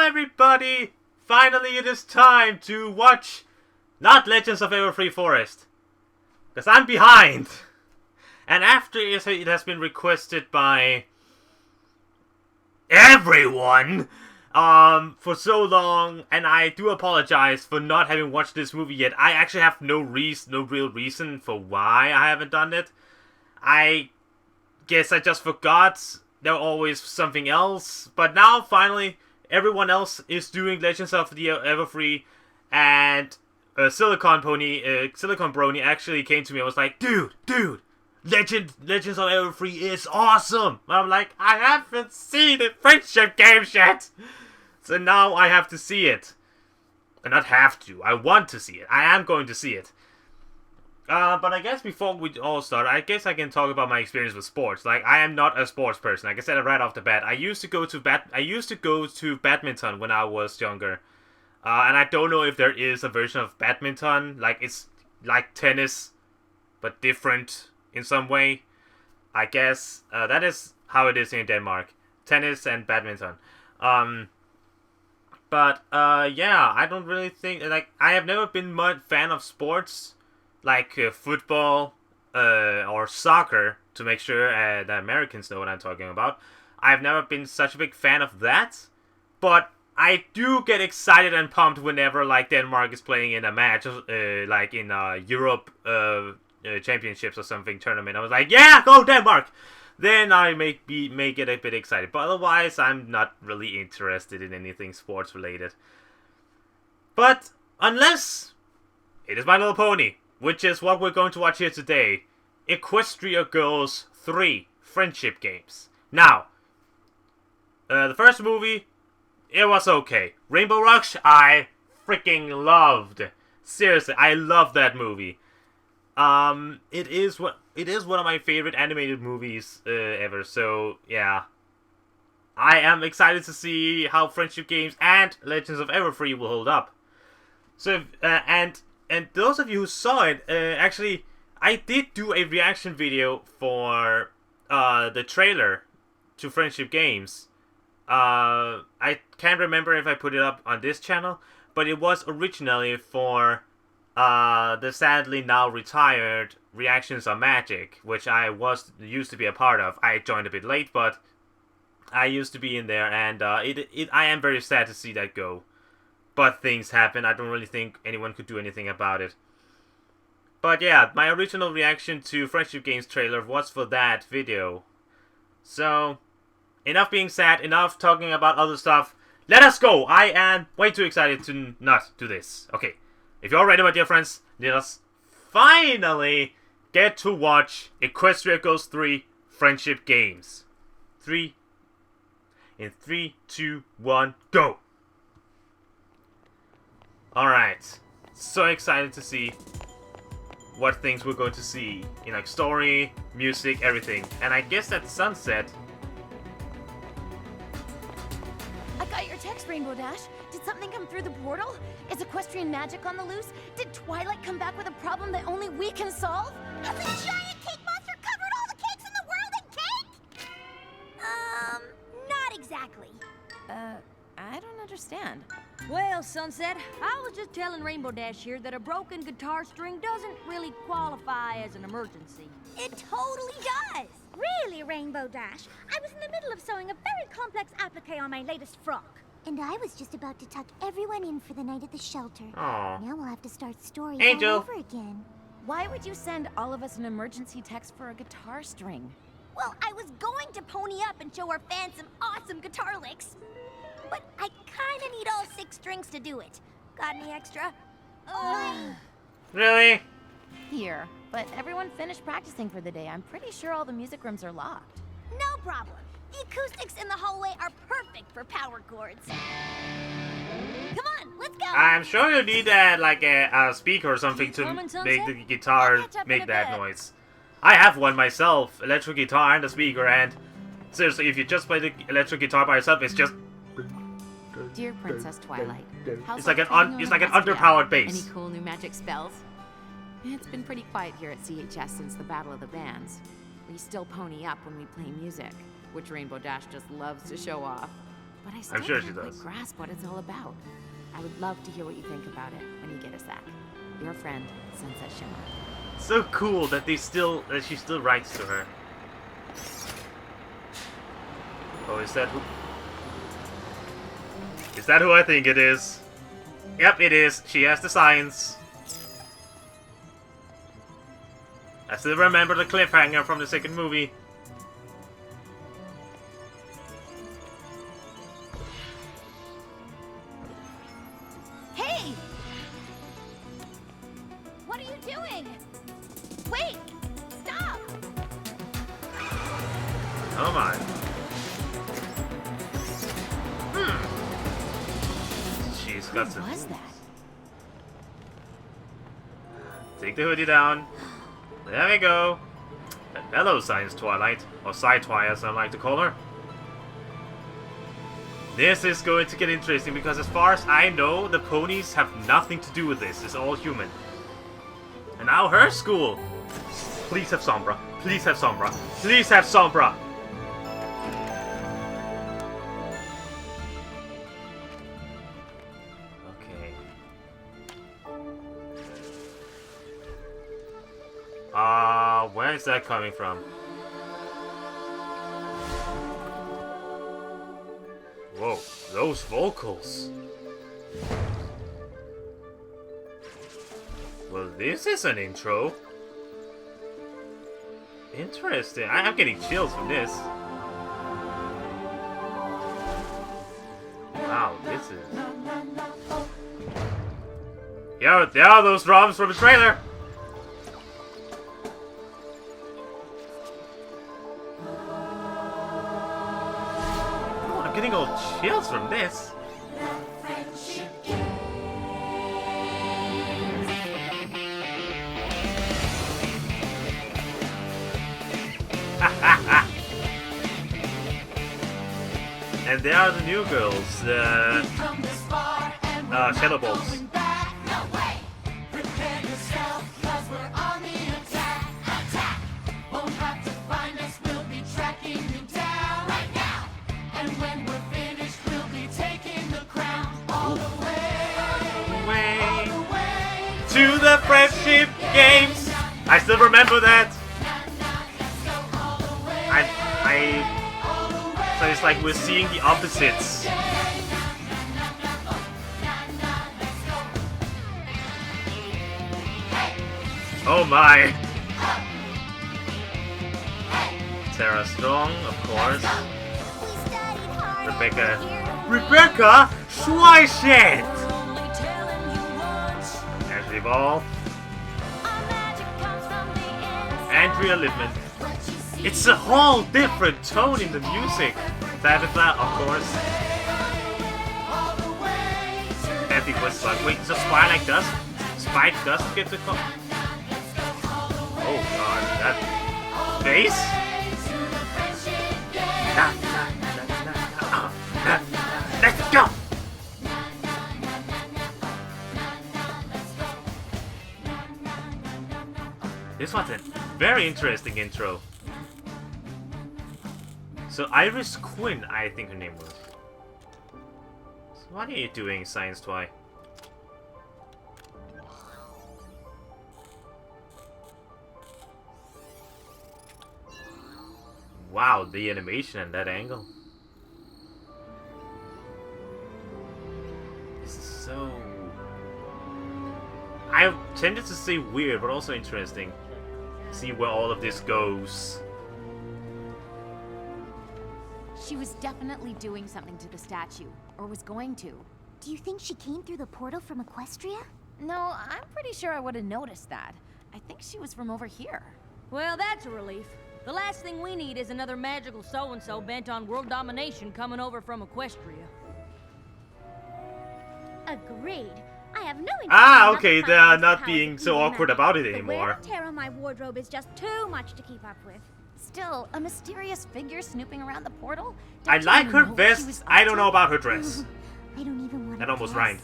everybody! Finally it is time to watch not Legends of Everfree Forest. Because I'm behind. And after it has been requested by everyone for so long, and I do apologize for not having watched this movie yet. I actually have no real reason for why I haven't done it. I guess I just forgot. There was always something else. But now, finally, everyone else is doing Legends of the Everfree, and Silicon Brony actually came to me and was like, dude, Legends of Everfree is awesome! And I'm like, I haven't seen the friendship games yet! So now I have to see it. And not have to, I want to see it. I am going to see it. But I guess before we all start, I guess I can talk about my experience with sports. Like, I am not a sports person. Like I said right off the bat, I used to go to badminton when I was younger. And I don't know if there is a version of badminton. Like, it's like tennis, but different in some way. I guess that is how it is in Denmark. Tennis and badminton. But yeah, I don't really think, like, I have never been much fan of sports, like football or soccer, to make sure the Americans know what I'm talking about. I've never been such a big fan of that, but I do get excited and pumped whenever, like, Denmark is playing in a match, like in Europe championships or something, tournament. I was like, yeah, go Denmark! Then I may get a bit excited. But otherwise, I'm not really interested in anything sports related. But unless it is My Little Pony, which is what we're going to watch here today. Equestria Girls 3 Friendship Games. Now, the first movie, it was okay. Rainbow Rush, I freaking loved. Seriously, I love that movie. It is one of my favorite animated movies ever. So yeah, I am excited to see how Friendship Games and Legends of Everfree will hold up. So and those of you who saw it, actually, I did do a reaction video for the trailer to Friendship Games. I can't remember if I put it up on this channel, but it was originally for the sadly now retired Reactions on Magic, which I used to be a part of. I joined a bit late, but I used to be in there, and I am very sad to see that go. But things happen. I don't really think anyone could do anything about it. But yeah, my original reaction to Friendship Games trailer was for that video. So, enough being sad, enough talking about other stuff. Let us go! I am way too excited to not do this. Okay. If you're ready, my dear friends, let us finally get to watch Equestria Girls 3 Friendship Games. 3, 2, 1, go! Alright. So excited to see what things we're going to see. In like story, music, everything. And I guess at sunset. I got your text, Rainbow Dash. Did something come through the portal? Is equestrian magic on the loose? Did Twilight come back with a problem that only we can solve? Has a giant cake monster covered all the cakes in the world in cake? Not exactly. I don't understand. Well, Sunset, I was just telling Rainbow Dash here that a broken guitar string doesn't really qualify as an emergency. It totally does. Really, Rainbow Dash. I was in the middle of sewing a very complex applique on my latest frock. And I was just about to tuck everyone in for the night at the shelter. Aww. Now we'll have to start stories Angel. all over again. Why would you send all of us an emergency text for a guitar string? Well, I was going to pony up and show our fans some awesome guitar licks. But I kind of need all 6 strings to do it. Got any extra? Really? Here, but everyone finished practicing for the day. I'm pretty sure all the music rooms are locked. No problem. The acoustics in the hallway are perfect for power chords. Come on, let's go! I'm sure you need like a speaker or something to make the guitar make that noise. I have one myself, electric guitar and a speaker, and seriously, if you just play the electric guitar by yourself, it's just... Dear Princess Twilight, how's It's like life an treating you in underpowered Equestria? bass. Any cool new magic spells? It's been pretty quiet here at CHS since the Battle of the Bands. We still pony up when we play music, which Rainbow Dash just loves to show off. but I still I'm sure she can't quite does. grasp what it's all about. I would love to hear what you think about it when you get a sec. Your friend, Sunset Shimmer. So cool that she still writes to her. Oh, is that who? Is that who I think it is? Yep, it is. She has the signs. I still remember the cliffhanger from the second movie. Hey! What are you doing? Wait! Stop! Oh my. She's got What some. was that? Take the hoodie down. There we go. And hello, Science Twilight. Or Sci-Twi as I like to call her. This is going to get interesting because as far as I know, the ponies have nothing to do with this. It's all human. And now her school. Please have Sombra. Please have Sombra. Please have Sombra. Okay. Where is that coming from? Whoa, those vocals. Well, this is an intro. Interesting. I'm getting chills from this. Wow, this is... Yo, there are those drums from the trailer! Oh, I'm getting all chills from this. And there are the new girls, the Shadow Bolts. To the friendship games. I still remember that. So it's like we're seeing the opposites. Oh my. Tara Strong, of course. Rebecca Schweichet. Ashley Ball. Andrea Lippman. It's a whole different tone in the music. Tabitha, of course. Kathy Westbrook. Wait, so Spike doesn't get to come? Oh god, that face? Let's go! This was a very interesting intro. So Iris Quinn, I think her name was. So what are you doing, Science Twi? Wow, the animation and that angle. This is so... I tended to say weird, but also interesting. See where all of this goes. She was definitely doing something to the statue, or was going to. Do you think she came through the portal from Equestria? No, I'm pretty sure I would have noticed that. I think she was from over here. Well, that's a relief. The last thing we need is another magical so-and-so bent on world domination coming over from Equestria. Agreed. I have no interest Ah, in okay, nothing they are finance not or being housing so human awkward magic. about it The wear anymore. and tear on my wardrobe is just too much to keep up with. Still, a mysterious figure snooping around the portal? I Don't you like even her know what she was vest, up I don't to? know about her dress. I don't even want to. That almost rhymed.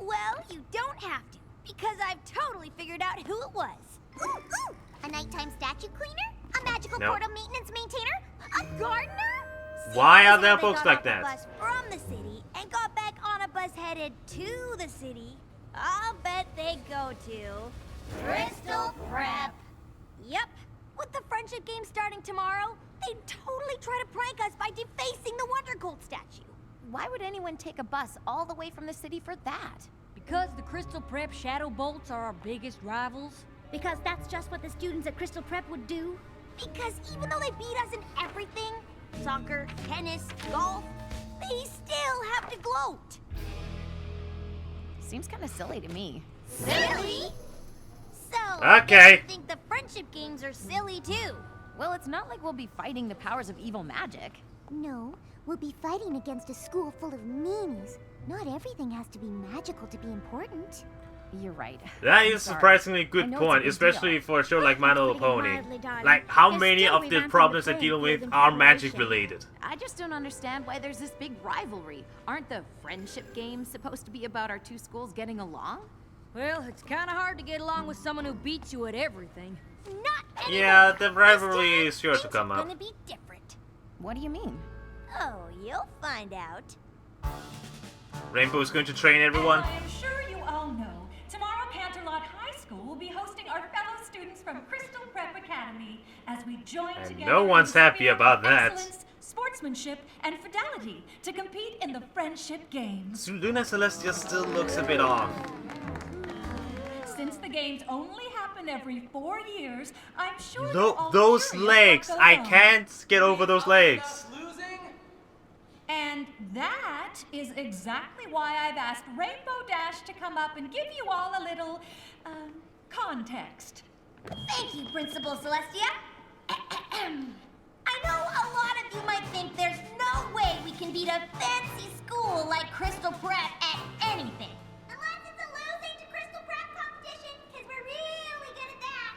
Well, you don't have to, because I've totally figured out who it was. Ooh, ooh! A nighttime statue cleaner? A magical No. portal maintenance maintainer? A gardener? Why are See, there they books got like off the that? bus from the city and got back on a bus headed to the city, I'll bet they go to Crystal Prep. Yep. With the friendship game starting tomorrow, they'd totally try to prank us by defacing the Wonder Gold statue. Why would anyone take a bus all the way from the city for that? Because the Crystal Prep Shadow Bolts are our biggest rivals. Because that's just what the students at Crystal Prep would do. Because even though they beat us in everything, soccer, tennis, golf, they still have to gloat. Seems kind of silly to me. Silly? So, Okay. you think the friendship games are silly too? Well, it's not like we'll be fighting the powers of evil magic. No, we'll be fighting against a school full of meanies. Not everything has to be magical to be important. You're right. That I'm is sorry. surprisingly I good know point, it's a big especially deal. for a show like My Little Putting it Pony. mildly, darling. Like, how There's many still of the revamping problems the they deal playing with field are in magic Confederation. related? I just don't understand why there's this big rivalry. Aren't the friendship games supposed to be about our two schools getting along? Well, it's kind of hard to get along with someone who beats you at everything. Not anymore. Yeah, the This rivalry time, is sure to things come are up. gonna be different. What do you mean? Oh, you'll find out. Rainbow is going to train everyone. As I am sure you all know, tomorrow Canterlot High School will be hosting our fellow students from Crystal Prep Academy as we join And together no in one's the happy spirit about of that. excellence, sportsmanship, and fidelity to compete in the friendship games. Luna Celestia still looks a bit off. Since the games only happen every 4 years, I'm sure you're all Those curious legs! what goes I on. can't get over those legs. And that is exactly why I've asked Rainbow Dash to come up and give you all a little, context. Thank you, Principal Celestia. I know a lot of you might think there's no way we can beat a fancy school like Crystal Prep at anything. Unless it's a losing to Crystal Prep competition, because we're really good at that.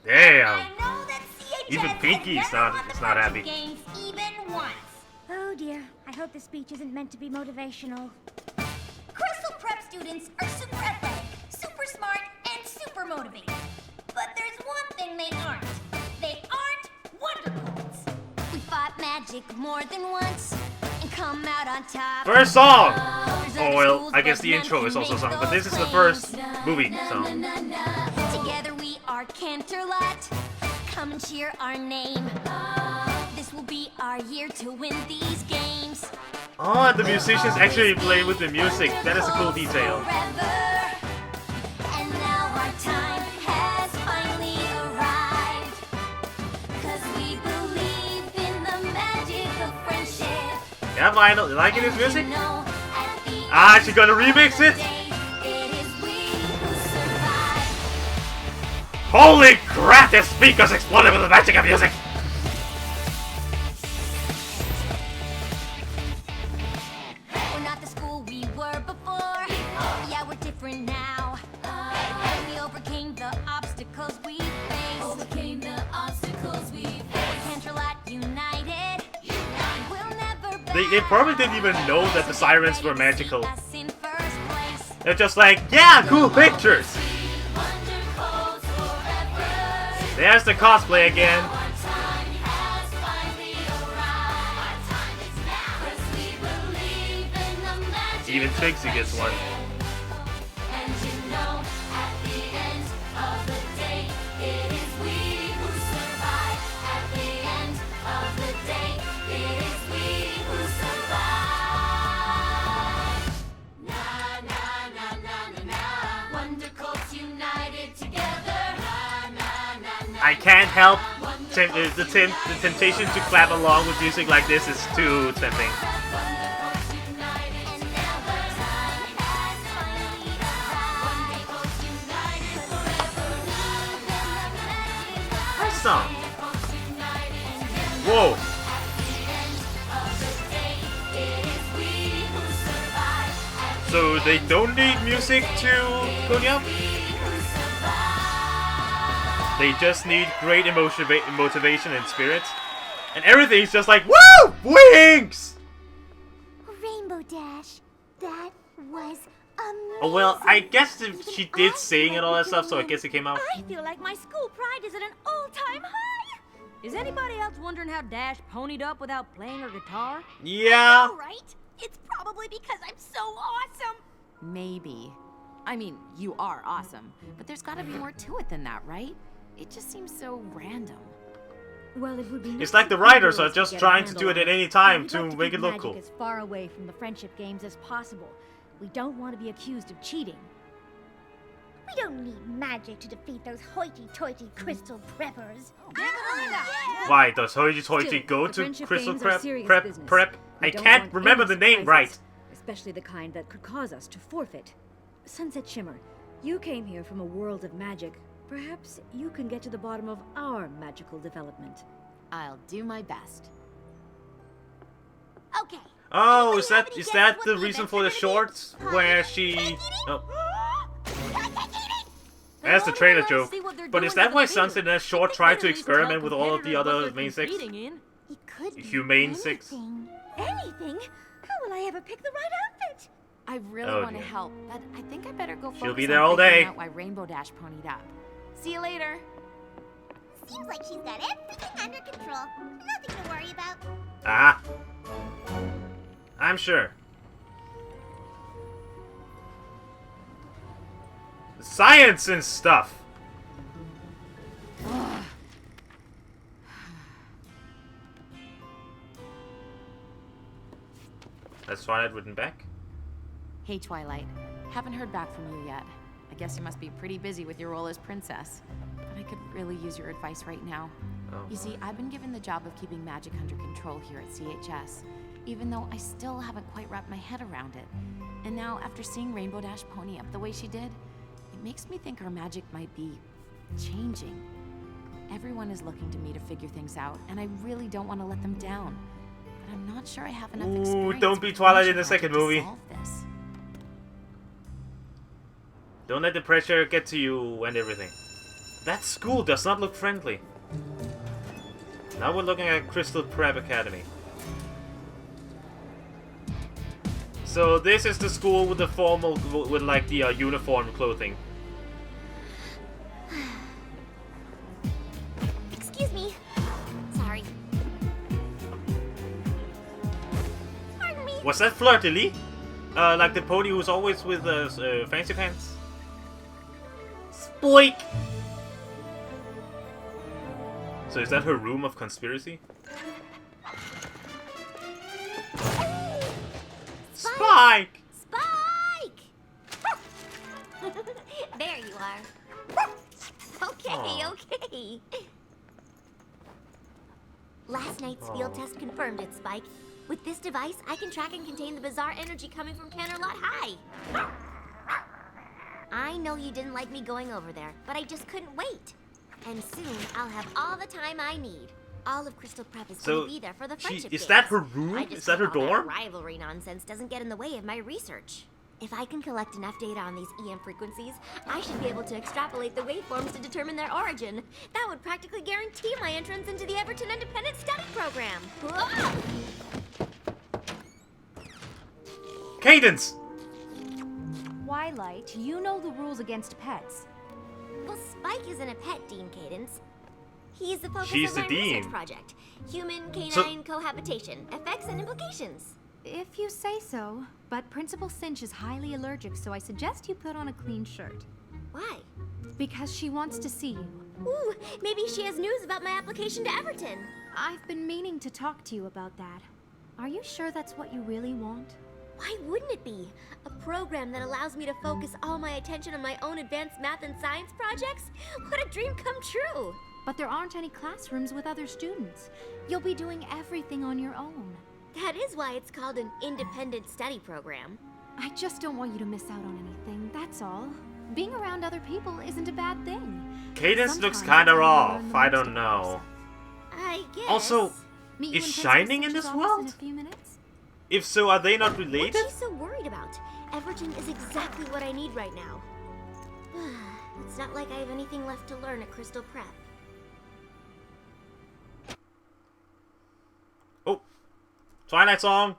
Damn. I know that CHS Even has Pinky's never not- won the is not happy. friendship games even once. Oh dear, I hope the speech isn't meant to be motivational. Crystal Prep students are super athletic, super smart, and super motivated. But there's one thing they aren't. They aren't Wonderbolts. We fought magic more than once and come out on top. First song! There's Oh other well, schools, I guess but the none intro can is also a make song, but those this is the claims. first movie song. Together we are Canterlot. Come and cheer our name. This will be our year to win these games. Oh, the musicians actually play with the music. That is a cool detail. Forever. And now our time has finally arrived. 'Cause we believe in the magic of friendship. Yeah, Lionel, you liking this music? You know, at the Ah, end she gonna of remix the it? day, it is we who survive. Holy crap, the speakers exploded with the magic of music! We're not the school we were before. Yeah, we're different now. We overcame the obstacles we faced. We're Canterlot united. We'll never They probably didn't even know that the sirens were magical. Us in first place. They're just like, yeah, cool pictures! Wonderbolts forever. There's the cosplay again. Our time has finally arrived. Our time is now. 'Cause we believe in the magic Even of Trixie gets one. And you know, at the end of the day, it is we who survive. At the end of the day, it is we who survive. Na na na na na na. Wondercolts united together. Na na na na. I can't help. The temptation to clap along with music like this is too tempting. Wondercolts united. And now the time has finally arrived. Wondercolts united forever. Nice song. Whoa. So they don't need music to pony up? They just need great motivation and spirit. And everything's just like, woo! Wings! Rainbow Dash, that was amazing. Oh well, I guess she did sing and all that stuff, so I guess it came out. I feel like my school pride is at an all-time high. Is anybody else wondering how Dash ponied up without playing her guitar? Yeah. All right. It's probably because I'm so awesome. Maybe. I mean, you are awesome, but there's gotta be more to it than that, right? It just seems so random. Well, it would be It's like the writers are just trying to do it at any time to make it look cool. As far away from the friendship games as possible. We don't want to be accused of cheating. We don't need magic to defeat those hoity-toity crystal preppers. Why does hoity-toity Still, go the to friendship Crystal games are serious Prep? business. We I don't can't want remember any the name surprises, right. Especially the kind that could cause us to forfeit. Sunset Shimmer, you came here from a world of magic. Perhaps you can get to the bottom of our magical development. I'll do my best. Okay. Oh, Anybody is have that any is guesses that what the the reason events for are the gonna be? shorts where she? Cake eating? Oh, Cake eating? that's the They trailer won't let us joke. see what they're But doing is that at the why theater. Sunset and Short Big tried to enemies will tell experiment with all of the competitors other what they're main six? competing in. It could be Humane six. anything. Anything? How will I ever pick the right outfit? I really Oh, want to dear. help, but I think I better go focus She'll be on there all figuring day. out why Rainbow Dash ponied up. See you later. Seems like she's got everything under control. Nothing to worry about. Ah, I'm sure. Science and stuff. That's Twilight written back. Hey, Twilight. Haven't heard back from you yet. I guess you must be pretty busy with your role as princess. But I could really use your advice right now. Oh. You see, I've been given the job of keeping magic under control here at CHS, even though I still haven't quite wrapped my head around it. And now, after seeing Rainbow Dash pony up the way she did, it makes me think our magic might be changing. Everyone is looking to me to figure things out, and I really don't want to let them down. But I'm not sure I have enough experience. Don't be with Twilight in magic the second to movie. solve this. Don't let the pressure get to you and everything. That school does not look friendly. Now we're looking at Crystal Prep Academy. So this is the school with the formal, with like the uniform clothing. Excuse me. Sorry. Pardon me. Was that Fleur de Lis? Like the pony who's always with fancy pants? Spoik! So is that her room of conspiracy? Spike! Spike! There you are. Okay, Aw. okay. Last night's field test confirmed it, Spike. With this device, I can track and contain the bizarre energy coming from Canterlot High. I know you didn't like me going over there, but I just couldn't wait. And soon, I'll have all the time I need. All of Crystal Prep is So, going to be there for the friendship is games. that her room? I just Is that her hope all dorm? rivalry nonsense doesn't get in the way of my research. If I can collect enough data on these EM frequencies, I should be able to extrapolate the waveforms to determine their origin. That would practically guarantee my entrance into the Everton Independent Study Program. Whoa! Cadence! Twilight, you know the rules against pets. Well, Spike isn't a pet, Dean Cadence. He's the focus She's of the my dean. research project. Human-canine cohabitation. Effects and implications. If you say so, but Principal Cinch is highly allergic, so I suggest you put on a clean shirt. Why? Because she wants to see you. Ooh, maybe she has news about my application to Everton. I've been meaning to talk to you about that. Are you sure that's what you really want? Why wouldn't it be? A program that allows me to focus all my attention on my own advanced math and science projects? What a dream come true! But there aren't any classrooms with other students. You'll be doing everything on your own. That is why it's called an independent study program. I just don't want you to miss out on anything, that's all. Being around other people isn't a bad thing. Cadence looks Sometimes kinda you learn off. the I most don't about know. yourself. I guess. Also, Meet you Is in Shining Principal in this Cinch's office world? in a few minutes? If so, are they not What's related? she so worried about? Everton is exactly what I need right now. It's not like I have anything left to learn at Crystal Prep. Oh, Twilight song.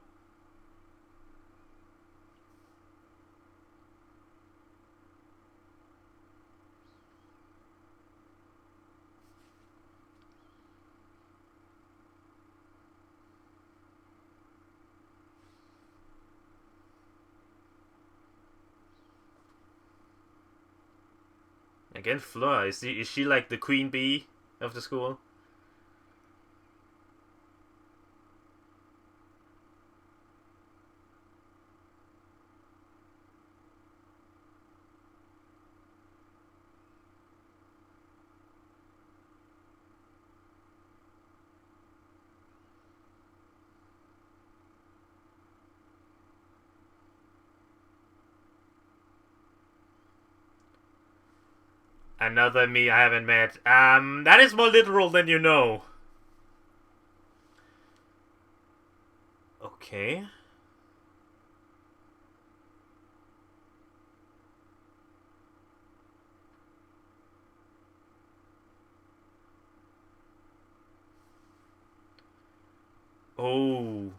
Again, Fleur. Is she like the queen bee of the school? Another me I haven't met. That is more literal than you know. Okay. Oh.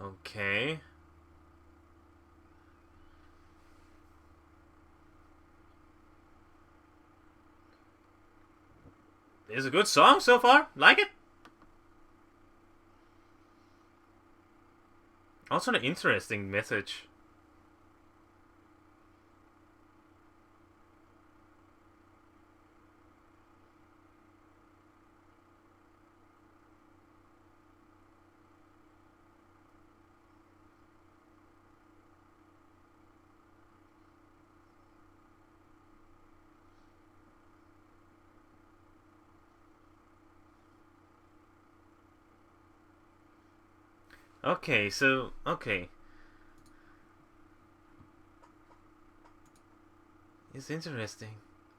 Okay. It's a good song so far. Like it. Also an interesting message. Okay, so, okay. It's interesting.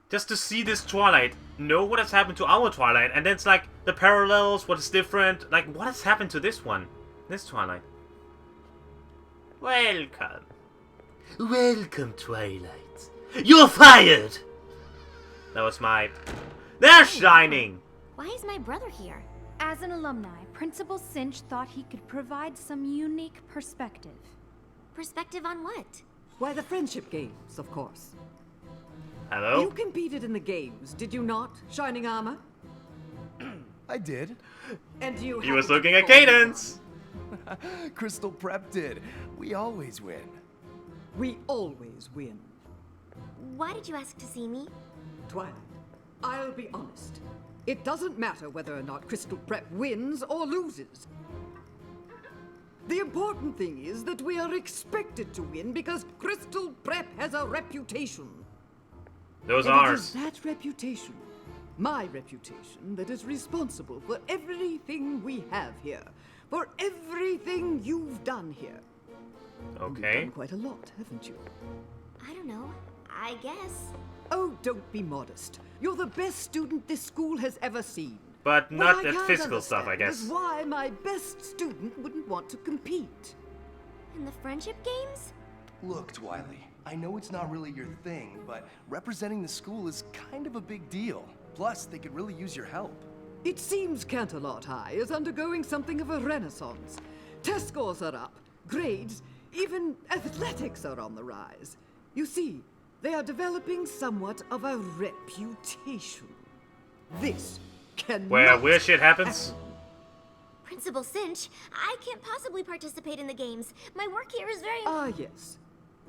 Just to see this Twilight, know what has happened to our Twilight, and then it's like, the parallels, what is different, like, what has happened to this one? This Twilight. Welcome. Welcome, Twilight. You're fired! That was my... They're shining! Why is my brother here? As an alumni, Principal Cinch thought he could provide some unique perspective. Perspective on what? Why, the friendship games, of course. Hello? You competed in the games, did you not, Shining Armor? I did. And you He was looking at Cadence! Crystal Prep did. We always win. We always win. Why did you ask to see me? Twilight, I'll be honest. It doesn't matter whether or not Crystal Prep wins or loses. The important thing is that we are expected to win because Crystal Prep has a reputation. Those and are it is that reputation, my reputation, that is responsible for everything we have here. For everything you've done here. Okay. You've done quite a lot, haven't you? I don't know. I guess. Oh, don't be modest. You're the best student this school has ever seen. But not what I that can't physical stuff, I understand guess. is why my best student wouldn't want to compete. In the friendship games? Look, Twilight, I know it's not really your thing, but representing the school is kind of a big deal. Plus, they could really use your help. It seems Canterlot High is undergoing something of a renaissance. Test scores are up, grades, even athletics are on the rise. You see, they are developing somewhat of a reputation. This cannot Where weird shit happens? Principal Cinch, I can't possibly participate in the games. My work here is very... Ah, yes.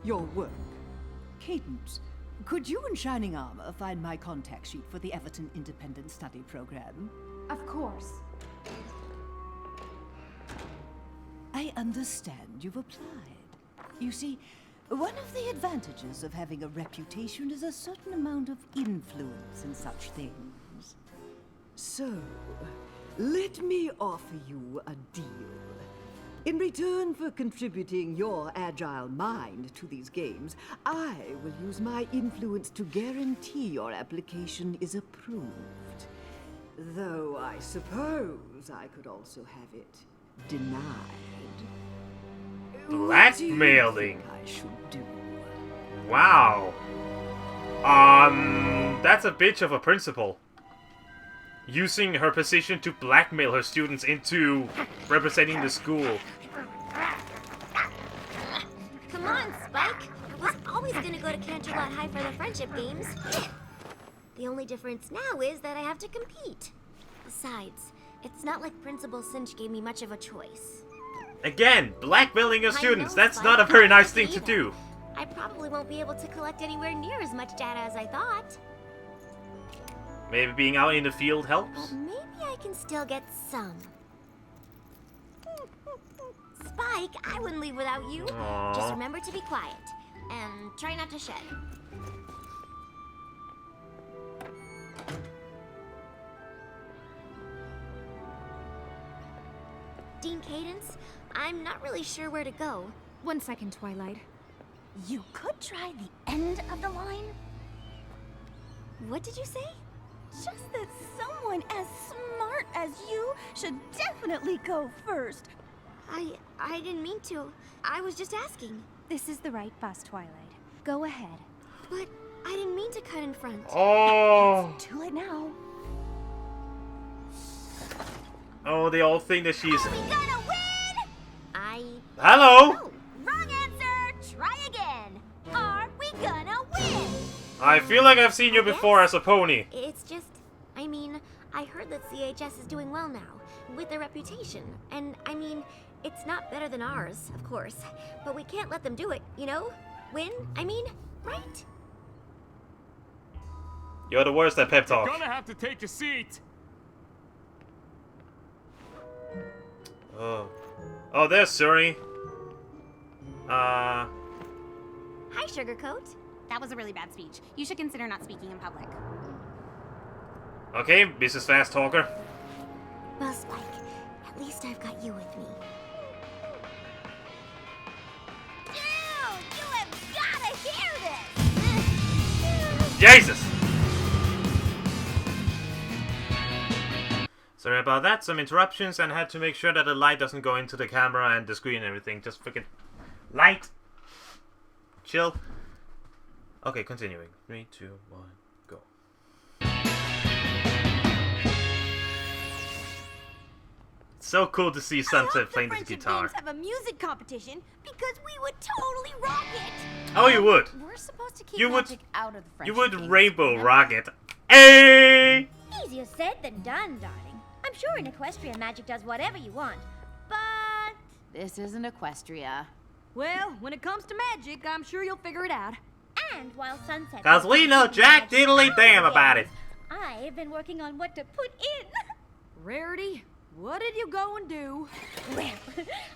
Your work. Cadence, could you and Shining Armor find my contact sheet for the Everton Independent Study Program? Of course. I understand you've applied. You see, one of the advantages of having a reputation is a certain amount of influence in such things. So, let me offer you a deal. In return for contributing your agile mind to these games, I will use my influence to guarantee your application is approved. Though I suppose I could also have it denied. Blackmailing. What do you think I should do? Wow. That's a bitch of a principal. Using her position to blackmail her students into representing the school. Come on, Spike. I was always gonna go to Canterlot High for the friendship games. The only difference now is that I have to compete. Besides, it's not like Principal Cinch gave me much of a choice. Again, blackmailing your students. That's not a very nice thing to do. I probably won't be able to collect anywhere near as much data as I thought. Maybe being out in the field helps? But maybe I can still get some. Spike, I wouldn't leave without you. Aww. Just remember to be quiet. And try not to shed. Dean Cadence, I'm not really sure where to go. 1 second, Twilight. You could try the end of the line. What did you say? Just that someone as smart as you should definitely go first. I didn't mean to. I was just asking. This is the right bus, Twilight. Go ahead. But I didn't mean to cut in front. Oh. Too late now. Oh, they all think that she's... Are we gonna win? Hello? Oh, wrong answer! Try again! Are we gonna win? I feel like I've seen you before as a pony. It's just... I mean, I heard that CHS is doing well now, with their reputation. And, I mean, it's not better than ours, of course. But we can't let them do it, you know? Win, I mean, right? You're the worst at pep talk. You're gonna have to take a seat. Oh. Oh, there's Suri. Hi, Sugarcoat. That was a really bad speech. You should consider not speaking in public. Okay, Mrs. Fast Talker. Well, Spike, at least I've got you with me. Dude, you have gotta hear this! Jesus! Sorry about that, some interruptions, and I had to make sure that the light doesn't go into the camera and the screen and everything. Just freaking light. Chill. Okay, continuing. 3, 2, 1, go. So cool to see Sunset playing this guitar. Games have a music competition because we would totally rock it. Oh, you would. We're supposed to keep You would. magic out of the friendship You would games, rainbow remember? rock it. Hey! Easier said than done, darling. I'm sure in Equestria magic does whatever you want, but... This isn't Equestria. Well, when it comes to magic, I'm sure you'll figure it out. And while Sunset... Cause we know jack diddly damn about it. I've been working on what to put in. Rarity, what did you go and do? Well,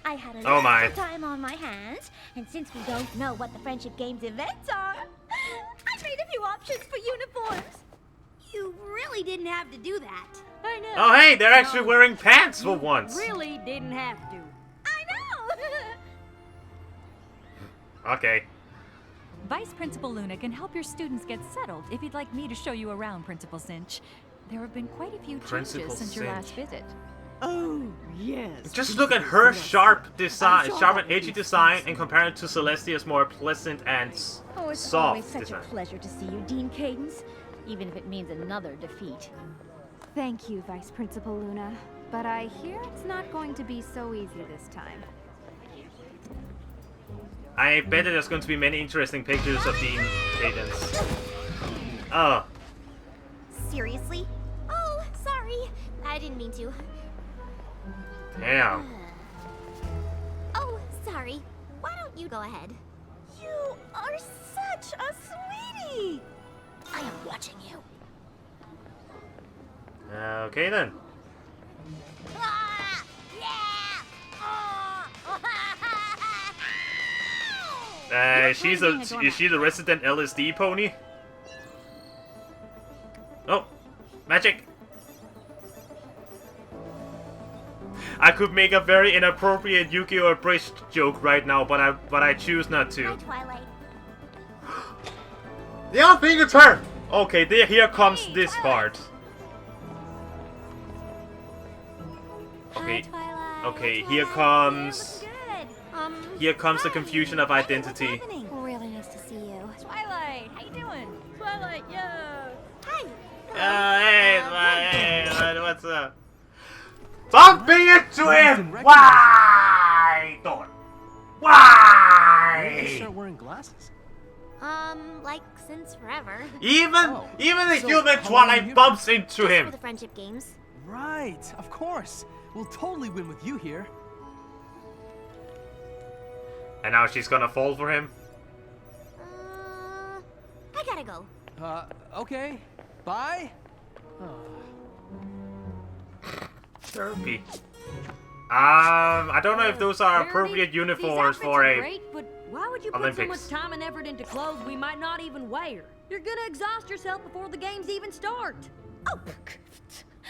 I had a Oh lot my. of time on my hands, and since we don't know what the Friendship Games events are, I made a few options for uniforms. You really didn't have to do that. I know. Oh hey, they're actually wearing pants for once. Really didn't have to. I know. Okay. Vice Principal Luna can help your students get settled if you'd like me to show you around, Principal Cinch. There have been quite a few Principal changes since your last Cinch. visit. Oh, yes. Just look at her sharp design, sharp and edgy design, and compare it to Celestia's more pleasant and Oh, it's soft always such design. a pleasure to see you, Dean Cadence, even if it means another defeat. Thank you, Vice Principal Luna. But I hear it's not going to be so easy this time. I bet that there's going to be many interesting pictures of Dean Cadence. Oh. Seriously? Oh, sorry. I didn't mean to. Damn. Oh, sorry. Why don't you go ahead? You are such a sweetie! I am watching you. Okay then. Ah! Yeah! Is she the resident LSD pony? Oh, magic! I could make a very inappropriate Yu-Gi-Oh! Abridged joke right now, but I choose not to. Hi, Twilight. They are being a turn. Okay, here comes this part. Okay, okay, here comes the confusion of identity. Really nice to see you. Twilight, how you doing? Twilight. Hey, what's up? Bumping into him! Why? Thor. Why? When did you start wearing glasses? Like since forever. Even the So, human how long are Twilight you- bumps into For him. the friendship games. Right, of course. We'll totally win with you here. And now she's gonna fall for him. I gotta go. Okay. Bye. Derpy. I don't know if those are appropriate These uniforms outfits for are a great, but why would you put so Olympics. much time and effort into clothes we might not even wear? You're gonna exhaust yourself before the games even start.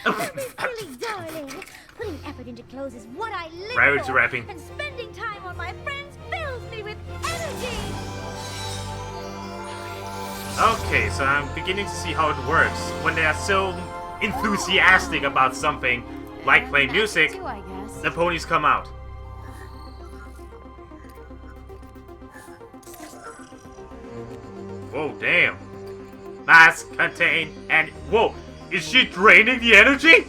Silly darling. Putting effort into clothes is what I live Road for. to rapping. And spending time on my friends fills me with energy. Okay, so I'm beginning to see how it works. When they are so enthusiastic about something, like playing music, Too, I guess. the ponies come out. Whoa, damn. Mask contain and whoa, is she draining the energy?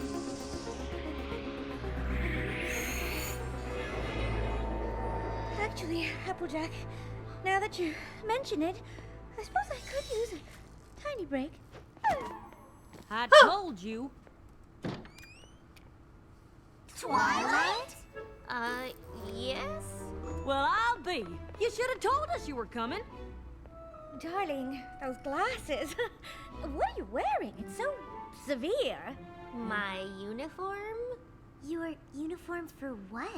Actually, Applejack, now that you mention it, I suppose I could use a tiny break. I told you. Twilight? Yes? Well, I'll be. You should have told us you were coming. Darling, those glasses. What are you wearing? It's so severe. My uniform? Your uniform for what?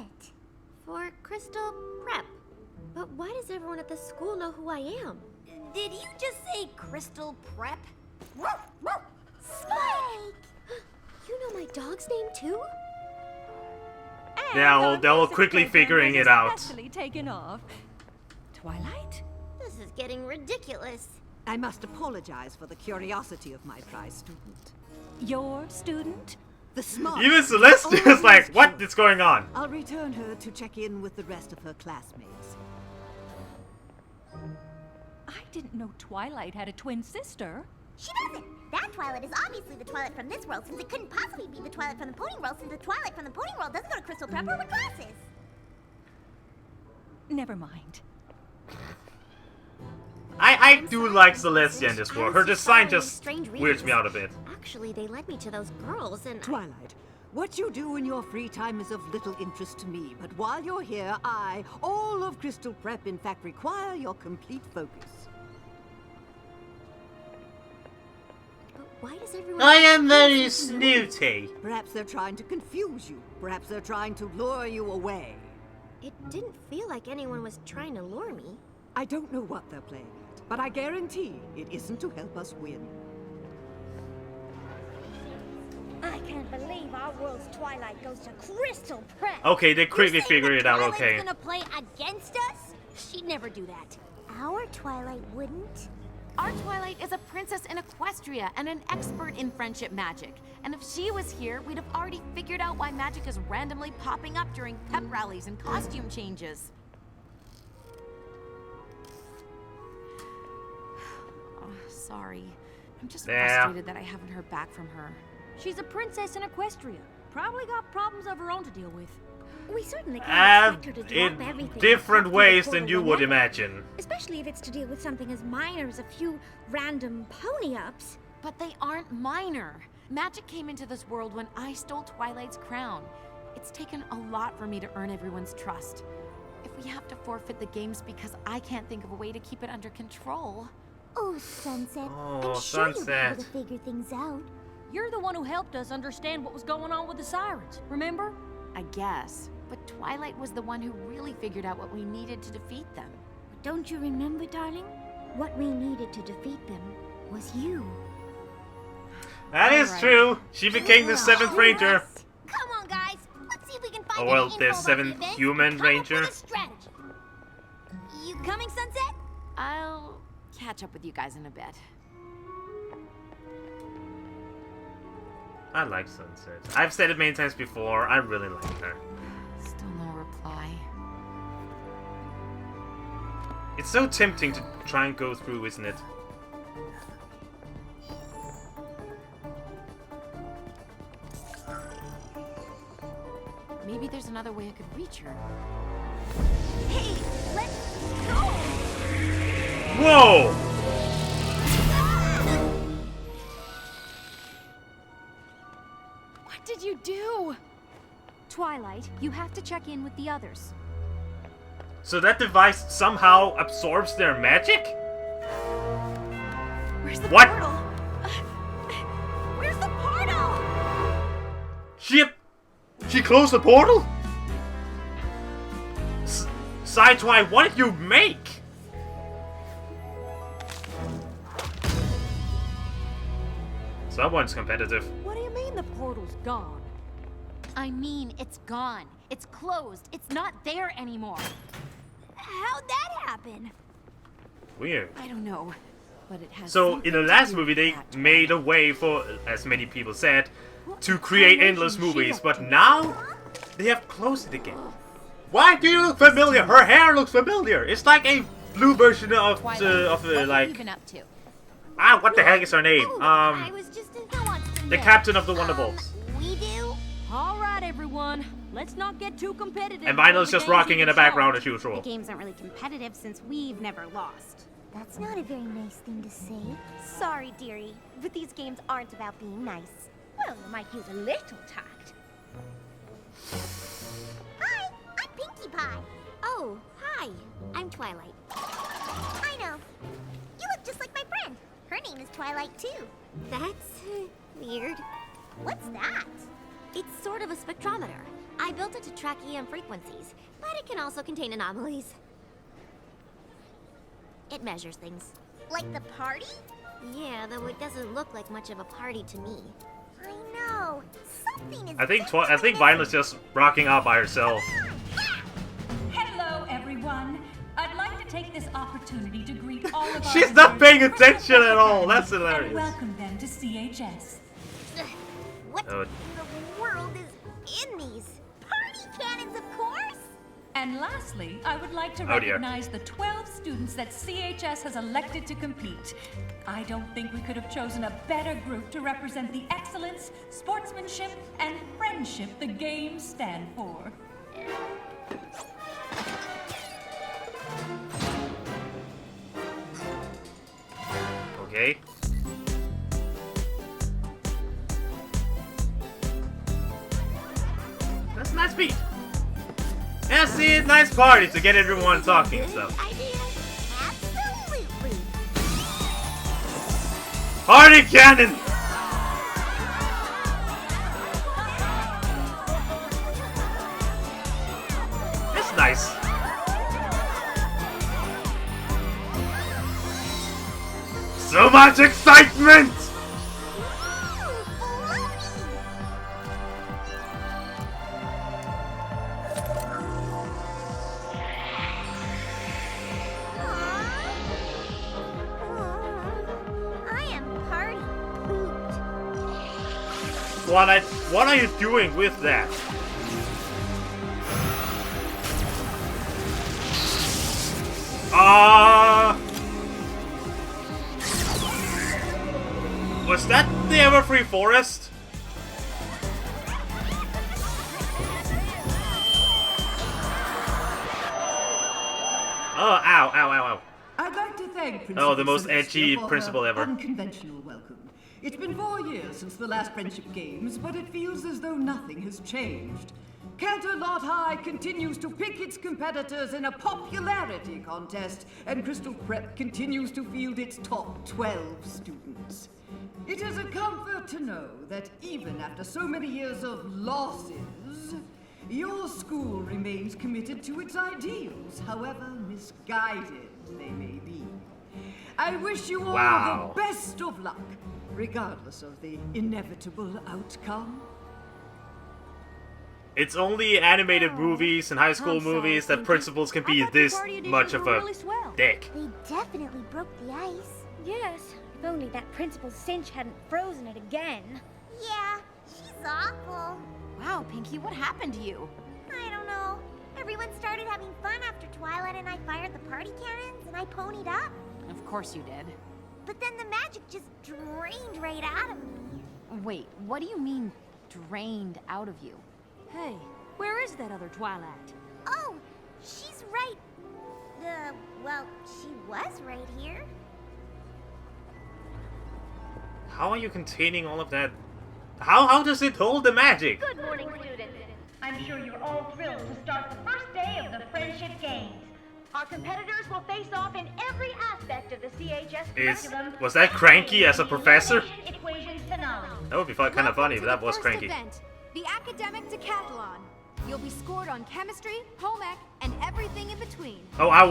For Crystal Prep. But why does everyone at the school know who I am? Did you just say Crystal Prep? Spike! You know my dog's name too? Yeah, they'll quickly figuring it out. Especially taken off. Twilight? This is getting ridiculous. I must apologize for the curiosity of my prize student. Your student? The smart. Even Celestia's like, what is going on? I'll return her to check in with the rest of her classmates. I didn't know Twilight had a twin sister. She doesn't! That Twilight is obviously the Twilight from this world, since it couldn't possibly be the Twilight from the Pony World, since the Twilight from the Pony World doesn't go to Crystal Prep or with glasses. Never mind. I do like Celestia in this world. Her I'm so design sorry, just strange weirds me reasons. out a bit. Actually, they led me to those girls and Twilight, what you do in your free time is of little interest to me, but while you're here, all of Crystal Prep, in fact, require your complete focus. But why does everyone... I am very snooty. Perhaps they're trying to confuse you. Perhaps they're trying to lure you away. It didn't feel like anyone was trying to lure me. I don't know what they're playing at, but I guarantee it isn't to help us win. I can't believe our world's Twilight goes to Crystal Prep. Okay, they quickly You're saying figure that it out, Twilight's okay. gonna play against us? She'd never do that. Our Twilight wouldn't? Our Twilight is a princess in Equestria and an expert in friendship magic. And if she was here, we'd have already figured out why magic is randomly popping up during pep rallies and costume changes. Oh, sorry. I'm just frustrated that I haven't heard back from her. She's a princess in Equestria. Probably got problems of her own to deal with. We certainly can't expect her to In drop everything. different except for the ways than portal you would remember. imagine. Especially if it's to deal with something as minor as a few random pony-ups. But they aren't minor. Magic came into this world when I stole Twilight's crown. It's taken a lot for me to earn everyone's trust. If we have to forfeit the games because I can't think of a way to keep it under control... Oh, Sunset. Oh, I'm sure you'll be Sunset. able to figure things out. You're the one who helped us understand what was going on with the sirens, remember? I guess. But Twilight was the one who really figured out what we needed to defeat them. Don't you remember, darling? What we needed to defeat them was you. That is Alright. true. She became the 7th Ranger. Come on, guys. Let's see if we can find Oh, well, any the info about 7th event human and come up with ranger. a strategy. You coming, Sunset? I'll catch up with you guys in a bit. I like Sunset. I've said it many times before. I really like her. Still no reply. It's so tempting to try and go through, isn't it? another way I could reach her. Hey, let's go! Whoa! What did you do? Twilight, you have to check in with the others. So that device somehow absorbs their magic? Where's the What? portal? Where's the portal? She closed the portal? Sideswipe, what did you make? Someone's competitive. What do you mean the portal's gone? I mean, it's gone. It's closed. It's not there anymore. How'd that happen? Weird. I don't know, but it has. So in the last movie, they made a way for, as many people said, to create endless movies, but now they have closed it again. Why do you look familiar? Her hair looks familiar. It's like a blue version of Twilight, the what have like. you been up to? What the heck is her name? I was just who wants to The know? captain of the Wonderbolts. We do? All right, everyone. Let's not get too competitive. And Vinyl's just rocking in the background as The usual. games aren't really competitive since we've never lost. That's not a very nice thing to say. Sorry, dearie, but these games aren't about being nice. Well, you might use a little tact. Hi, I'm Pinkie Pie. Oh, hi, I'm Twilight. I know. You look just like my friend. Her name is Twilight, too. That's weird. What's that? It's sort of a spectrometer. I built it to track EM frequencies, but it can also contain anomalies. It measures things. Like the party? Yeah, though it doesn't look like much of a party to me. I know. Something is I think Vinyl's just rocking out by herself. Hello, everyone. I'd like to take this opportunity to greet all of our She's not viewers paying attention at all. That's and hilarious. welcome them to CHS. What Oh. in the world is in these? Party cannons, of course! And lastly, I would like to Oh, dear. recognize the 12 students that CHS has elected to compete. I don't think we could have chosen a better group to represent the excellence, sportsmanship, and friendship the games stand for. Okay. That's a nice beat. Yeah, see, nice party to get everyone talking and stuff. Absolutely! Party cannon! It's nice. So much excitement! I am party pooped. What are you doing with that? Was that the Everfree Forest? Oh, ow, ow, ow, ow. I'd like to thank Principal Oh, the most edgy Celestia for principal her ever. unconventional welcome. It's been 4 years since the last Friendship Games, but it feels as though nothing has changed. Canterlot High continues to pick its competitors in a popularity contest, and Crystal Prep continues to field its top 12 students. It is a comfort to know that even after so many years of losses, your school remains committed to its ideals, however misguided they may be. I wish you all Wow. the best of luck, regardless of the inevitable outcome. It's only animated movies and high school I'm sorry, movies that Pinkie. principals can be this much of a dick. They definitely broke the ice. Yes, if only that Principal Cinch hadn't frozen it again. Yeah, she's awful. Wow, Pinkie, what happened to you? I don't know. Everyone started having fun after Twilight and I fired the party cannons and I ponied up. Of course you did. But then the magic just drained right out of me. Wait, what do you mean, drained out of you? Hey, Where is that other Twilight? Oh, she's right. Well, she was right here. How are you containing all of that? How does it hold the magic? Good morning, students. I'm sure you're all thrilled to start the first day of the Friendship Games. Our competitors will face off in every aspect of the CHS curriculum. Was that Cranky as a professor? Equations finale. That would be kind of funny if that was Cranky. Event, the academic decathlon. You'll be scored on chemistry, home ec, and everything in between. Oh, I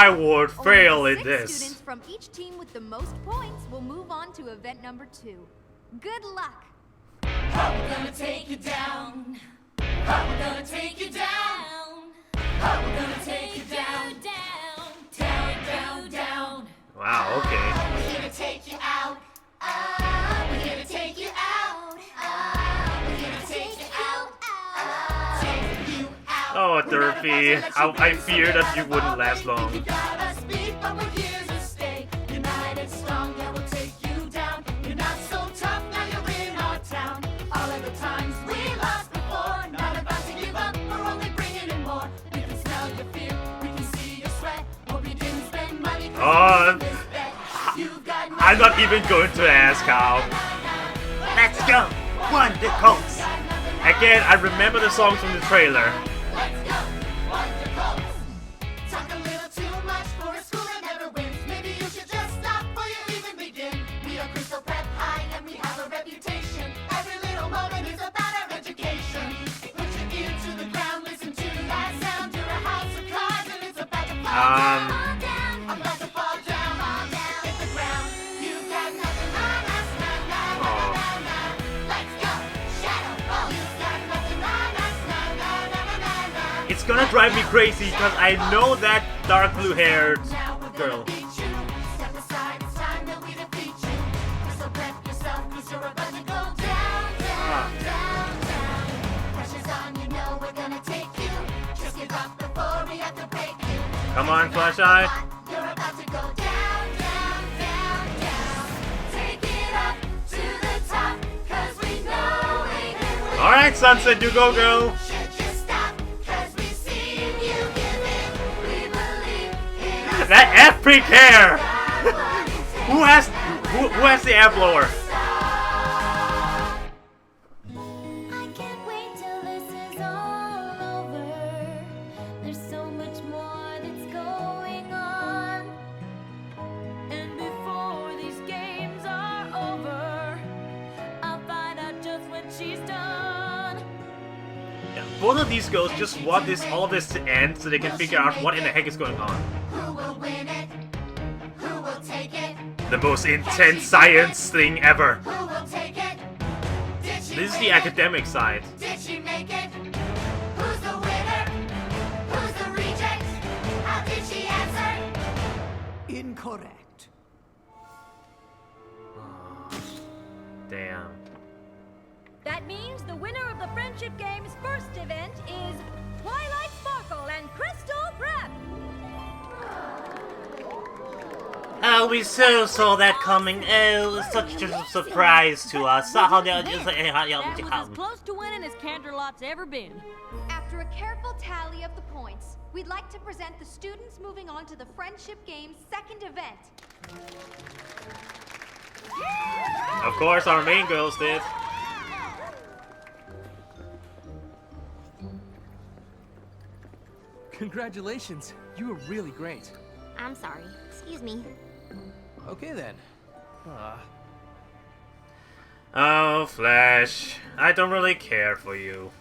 would fail in this. Students from each team with the most points will move on to event number 2. Good luck. How we gonna take you down? How we gonna take you down? How we gonna take you down? Down. Wow, okay. We're here to take you out. We're here to take you out. We're here to take you out. Take you out. Oh, Durfee, I fear that you wouldn't last long. You gotta speak, but we're here to stay. United, strong, yeah, we'll take you down. You're not so tough, now you're in our town. All of the times we lost before, not about to give up, we're only bringing in more. We can smell your fear, we can see your sweat. Hope you didn't spend money. I'm not even going to ask how. Let's go! Wonder Colts! Again, I remember the songs from the trailer. Let's go! Wonder Colts! Talk a little too much for a school that never wins. Maybe you should just stop before you even begin. We are Crystal Prep High and we have a reputation. Every little moment is about our education. Put your ear to the ground, listen to that sound. You're a house of cards and it's about to fall down. About to fall down. Hit the ground. You've got nothing on us. Let's go. Shadow Ball. You've got nothing on us. It's gonna drive me crazy because I know that dark blue haired girl. Step aside, it's time that we defeat you. So prep yourself, cause you're about to go down. Pressure's on, you know we're gonna take you. Just give up before we have to break you. Come on, Flash Eye. You're about to go down. Take it up to the top, cause we know we can win. Alright, Sunset, you go, girl. Should you stop, cause we see you give in. We believe in us. That epic hair! who has the air blower? I can't wait till this is all over. There's so much more that's going on. And before these games are over, I'll find out just what she's done. Yeah, both of these girls just want all of this to end so they can figure out what in the heck is going on. Who will win it? Who will take it? The most intense science thing ever. Who will take it? Did she This is make the it? academic side. Did she make it? Who's the winner? Who's the reject? How did she answer? Incorrect. Damn. That means the winner of the Friendship Games' first event is Twilight Sparkle and Crystal Prep. Oh, we so saw that coming. Oh, it was such a surprise to us. That was as close to winning as Canterlot's ever been. After a careful tally of the points, we'd like to present the students moving on to the Friendship Games' second event. Of course, our main girls did. Congratulations, you were really great. I'm sorry. Excuse me. Okay then. Oh, Flash, I don't really care for you.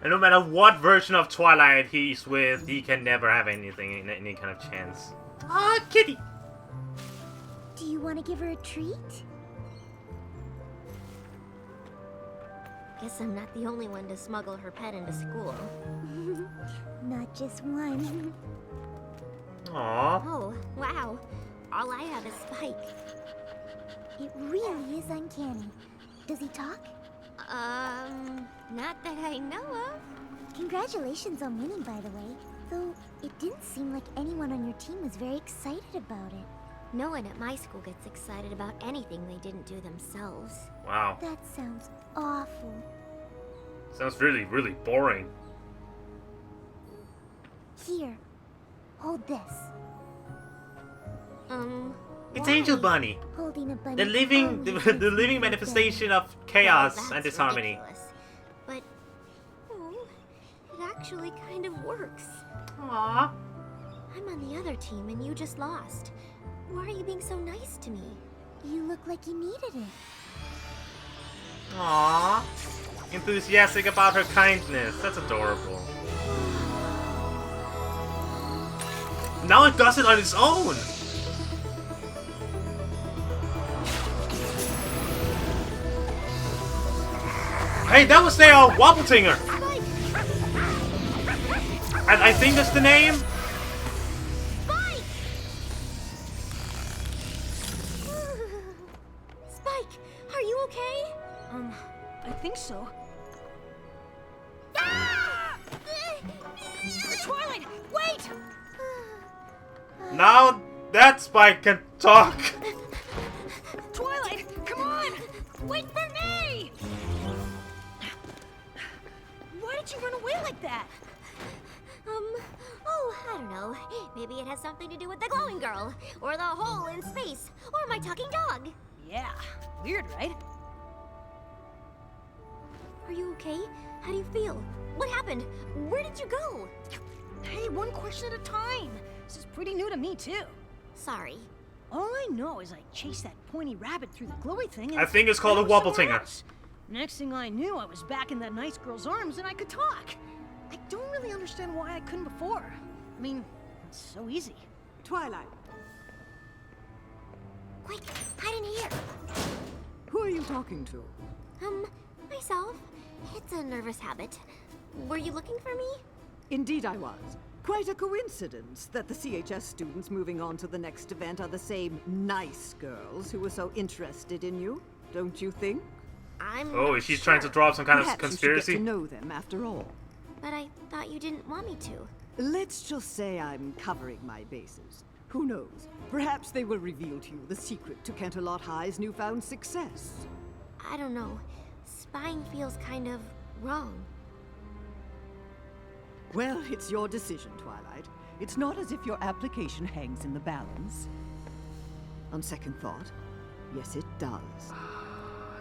And no matter what version of Twilight he's with, he can never have anything, any kind of chance. Ah, kitty! Do you want to give her a treat? Guess I'm not the only one to smuggle her pet into school. Not just one. Aww. Oh, wow. All I have is Spike. It really is uncanny. Does he talk? Not that I know of. Congratulations on winning, by the way. Though, it didn't seem like anyone on your team was very excited about it. No one at my school gets excited about anything they didn't do themselves. Wow. That sounds awful. Sounds really, really boring. Here, hold this. It's why Angel Bunny. Holding a bunny The living, always the makes living me manifestation feel of chaos Well, and that's disharmony. ridiculous. But it actually kind of works. Aww. I'm on the other team and you just lost. Why are you being so nice to me? You look like you needed it. Aww. Enthusiastic about her kindness. That's adorable. Now it does it on its own. Hey, that was their Wobbletinger. And I think that's the name. Spike, are you okay? I think so. Twilight, wait! Now that Spike can talk. Twilight, come on! Wait for me! Why did you run away like that? Oh, I don't know. Maybe it has something to do with the glowing girl, or the hole in space, or my talking dog. Yeah, weird, right? Are you okay? How do you feel? What happened? Where did you go? Hey, one question at a time. This is pretty new to me, too. Sorry. All I know is I chased that pointy rabbit through the glowy thing and I think it's called a I was somewhere Wobbletinger. else. Next thing I knew, I was back in that nice girl's arms and I could talk. I don't really understand why I couldn't before. I mean, it's so easy. Twilight, Quick, hide in here. who are you talking to? Myself. It's a nervous habit. Were you looking for me? Indeed I was. Quite a coincidence that the CHS students moving on to the next event are the same nice girls who were so interested in you, don't you think? Oh, is she trying to draw up some kind of Perhaps conspiracy? you should get to know them after all. But I thought you didn't want me to. Let's just say I'm covering my bases. Who knows? Perhaps they will reveal to you the secret to Canterlot High's newfound success. I don't know. Spying feels kind of wrong. Well, it's your decision, Twilight. It's not as if your application hangs in the balance. On second thought, yes, it does.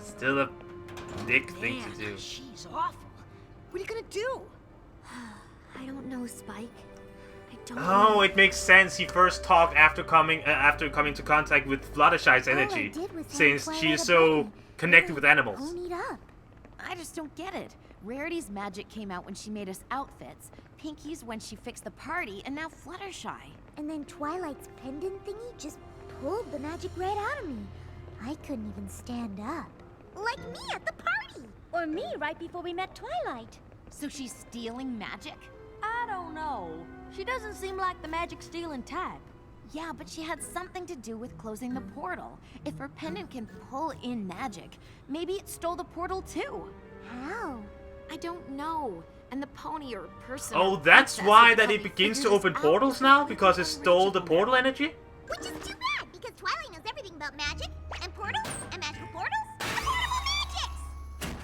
Still a dick thing to do. She's awful. What are you gonna do? I don't know, Spike. I don't Oh, know. it makes sense. He first talked after coming to contact with Fluttershy's energy, did was hand since she Twilight is a so button. connected with animals. Ponied up. I just don't get it. Rarity's magic came out when she made us outfits, Pinky's when she fixed the party, and now Fluttershy. And then Twilight's pendant thingy just pulled the magic right out of me. I couldn't even stand up. Like me at the party. Or me right before we met Twilight. So she's stealing magic? I don't know. She doesn't seem like the magic stealing type. Yeah, but she had something to do with closing the portal. If her pendant can pull in magic, maybe it stole the portal too. How? I don't know. And the pony or person. Oh, or that's princess why will that help it me begins to figure open this portals out. now? Because it stole the portal energy? Which is too bad, because Twilight knows everything about magic, and portals, and magical portals, and portable magics!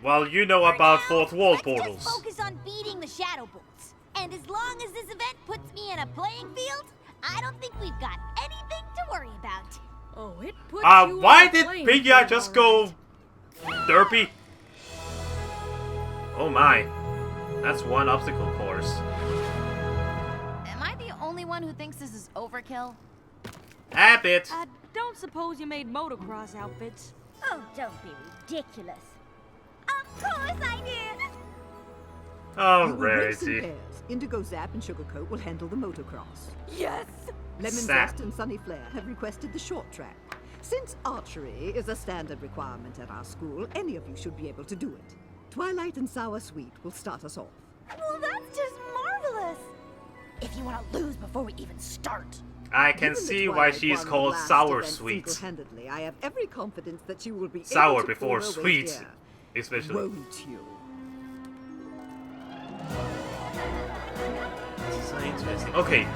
Well, you know about fourth wall Let's portals. just focus on beating the Shadow Bolts. And as long as this event puts me in a playing field, I don't think we've got anything to worry about. Oh, it puts you Why on a did plane Piggy field, just all right. go derpy? Oh my. That's one obstacle course. Am I the only one who thinks this is overkill? A bit. I don't suppose you made motocross outfits. Oh, don't be ridiculous. Of course I did! Oh, You will race in Rarity. pairs. Indigo Zap and Sugarcoat will handle the motocross. Yes! Lemon Zap. Zest and Sunny Flare have requested the short track. Since archery is a standard requirement at our school, any of you should be able to do it. Twilight and Sour Sweet will start us off. Well, that's just marvelous! If you want to lose before we even start. I can Given that see why Twilight she is won the called last Sour event Sweet. single-handedly, I have every confidence that you will be Sour able to before pull her weight sweet, here. especially. Won't you? So interesting. Okay.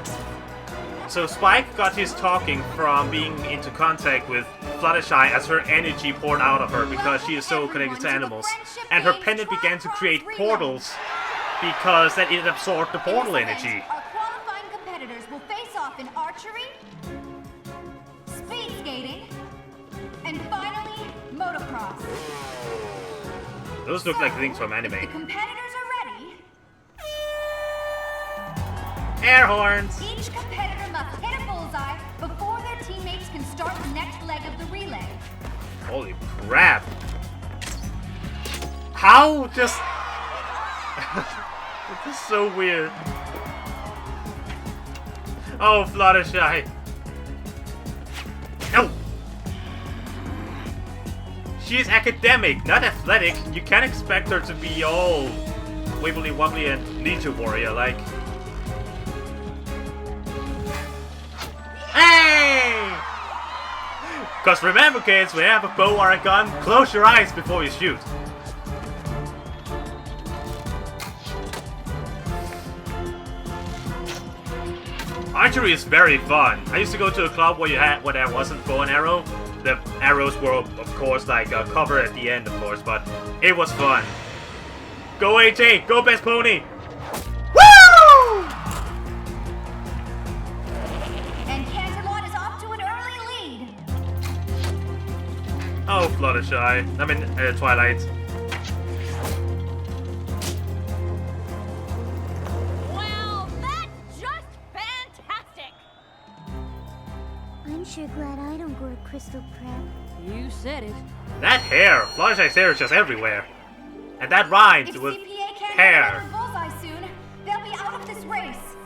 So Spike got his talking from being into contact with Fluttershy as her energy poured out of her because she is so connected to animals. And her pendant began to create portals because that it absorbed the portal energy. Our qualifying competitors will face off in archery, speed skating, and finally, motocross. Those look like things from anime. The competitors are ready. Air horns! Each competitor must hit a bullseye before their teammates can start the next leg of the relay. Holy crap! How just... This is so weird. Oh, Fluttershy. No! She is academic, not athletic. You can't expect her to be all wibbly wobbly and ninja warrior like. Hey! Because remember kids, when you have a bow or a gun, close your eyes before you shoot. Archery is very fun. I used to go to a club where there wasn't bow and arrow. The arrows were of course like covered at the end of course, but it was fun. Go AJ! Go best pony! Woo! And Canterlot is off to an early lead. Oh, Fluttershy. I mean, Twilight. Wow, that's just fantastic! I'm sure glad I don't go to Crystal Prep. You said it. That hair! Fluttershy's hair is just everywhere. And that rhymes If with CPA can't hair. get another bullseye soon, they'll be out of this race.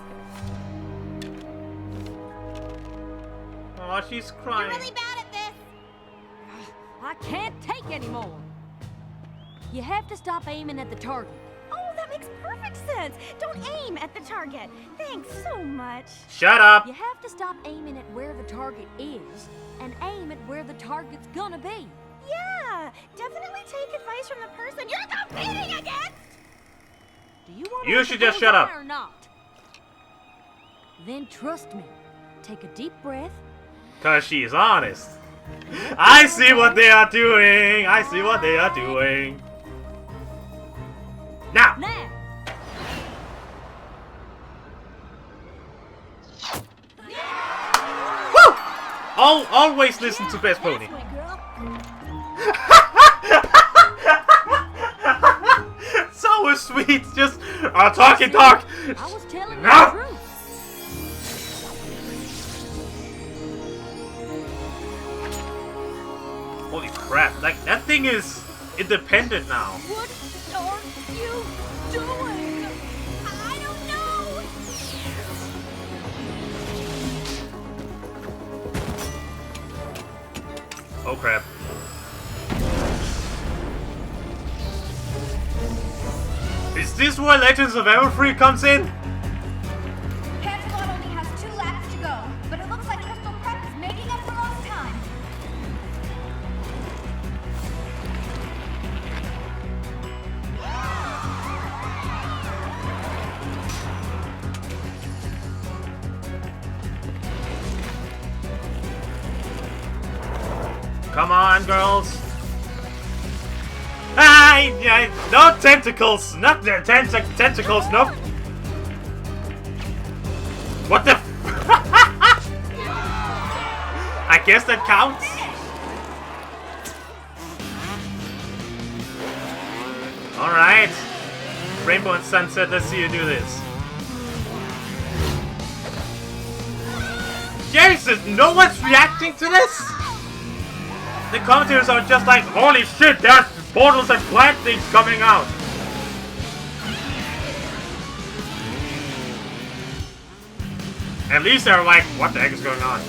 Oh, she's crying. You're really bad at this. I can't take anymore. You have to stop aiming at the target. Oh, that makes perfect sense. Don't aim at the target. Thanks so much. Shut up! You have to stop aiming at where the target is and aim at where the target's gonna be. Yeah, definitely take advice from the person you're competing against. Do you want You should just shut up. or not? Then trust me. Take a deep breath. Cause she's honest. I see what they are doing. I see what they are doing. Now. Woo! Always listen to Best Pony. So sweet. Just talk and talk. I was telling No. the truth. Holy crap! Like that thing is independent now. What are you doing? I don't know. Oh crap! Is this where Legends of Everfree comes in? Canterlot only has 2 laps to go, but it looks like Crystal Prep is making up for lost time. Come on, girls! No tentacles! Not the tentacles, no! What the I guess that counts? Alright. Rainbow and Sunset, let's see you do this. Jesus, no one's reacting to this? The commentators are just like, holy shit, there's portals and plant things coming out. At least they're like, what the heck is going on?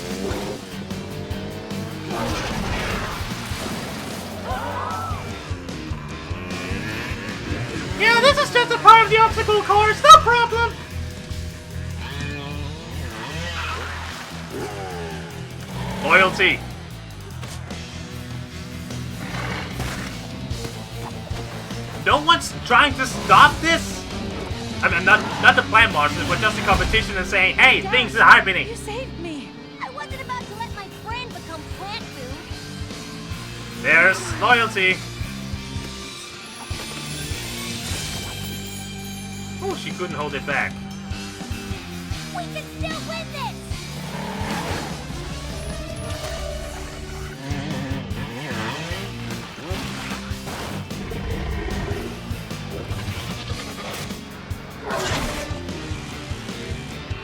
Yeah, this is just a part of the obstacle course, no problem. Loyalty. No one's trying to stop this? I mean, not the plant monsters, but just the competition and saying, hey, things are happening. You saved me. I wasn't about to let my friend become plant food. There's loyalty. Oh, she couldn't hold it back. We can still win this!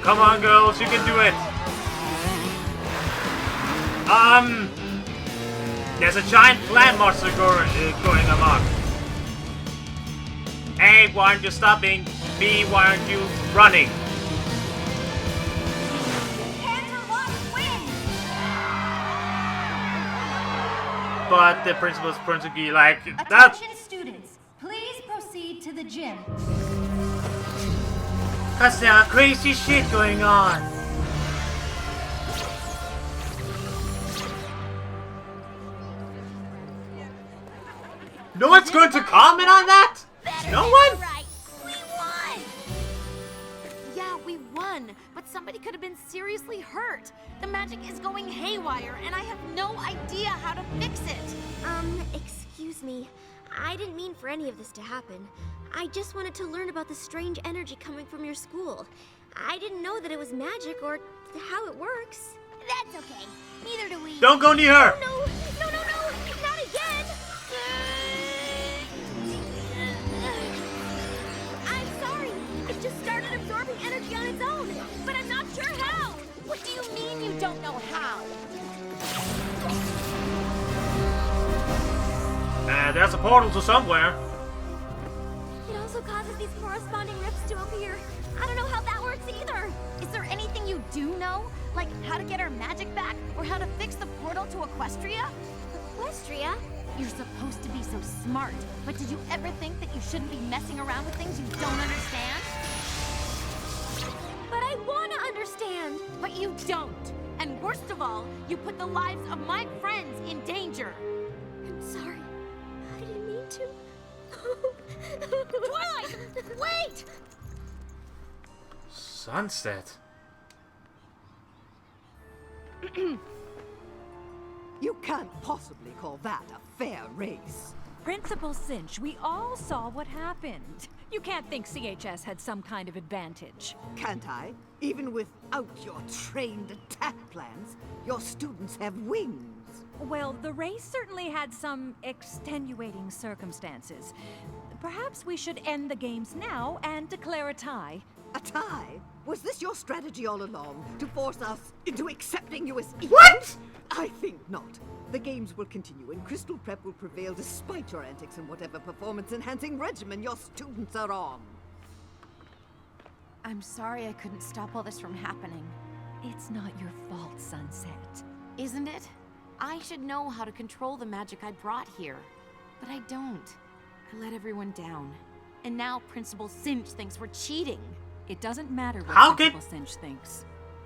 Come on, girls, you can do it. There's a giant plant monster going amok. A, why aren't you stopping? B, why aren't you running? But the principal's principally like that. Attention students, please proceed to the gym. Cause there are crazy shit going on. No one's going to comment on that? No one? Yeah, we won, but somebody could have been seriously hurt. The magic is going haywire, and I have no idea how to fix it. Excuse me. I didn't mean for any of this to happen. I just wanted to learn about the strange energy coming from your school. I didn't know that it was magic or how it works. That's okay. Neither do we. Don't go near her! No, not again! I'm sorry. It just started absorbing energy on its own, but I'm not sure how. What do you mean you don't know how? There's a portal to somewhere. It also causes these corresponding rifts to appear. I don't know how that works either. Is there anything you do know? Like how to get our magic back? Or how to fix the portal to Equestria? Equestria? You're supposed to be so smart, but did you ever think that you shouldn't be messing around with things you don't understand? But I want to understand. But you don't. And worst of all, you put the lives of my friends in danger. I'm sorry. I didn't mean to. Twilight! Wait! Sunset. You can't possibly call that a fair race. Principal Cinch, we all saw what happened. You can't think CHS had some kind of advantage. Can't I? Even without your trained attack plans, your students have wings. Well, the race certainly had some extenuating circumstances. Perhaps we should end the games now and declare a tie. A tie? Was this your strategy all along, to force us into accepting you as equals? What? I think not. The games will continue, and Crystal Prep will prevail despite your antics and whatever performance-enhancing regimen your students are on. I'm sorry I couldn't stop all this from happening. It's not your fault, Sunset. Isn't it? I should know how to control the magic I brought here. But I don't. I let everyone down. And now Principal Cinch thinks we're cheating. It doesn't matter what How Principal Cinch thinks.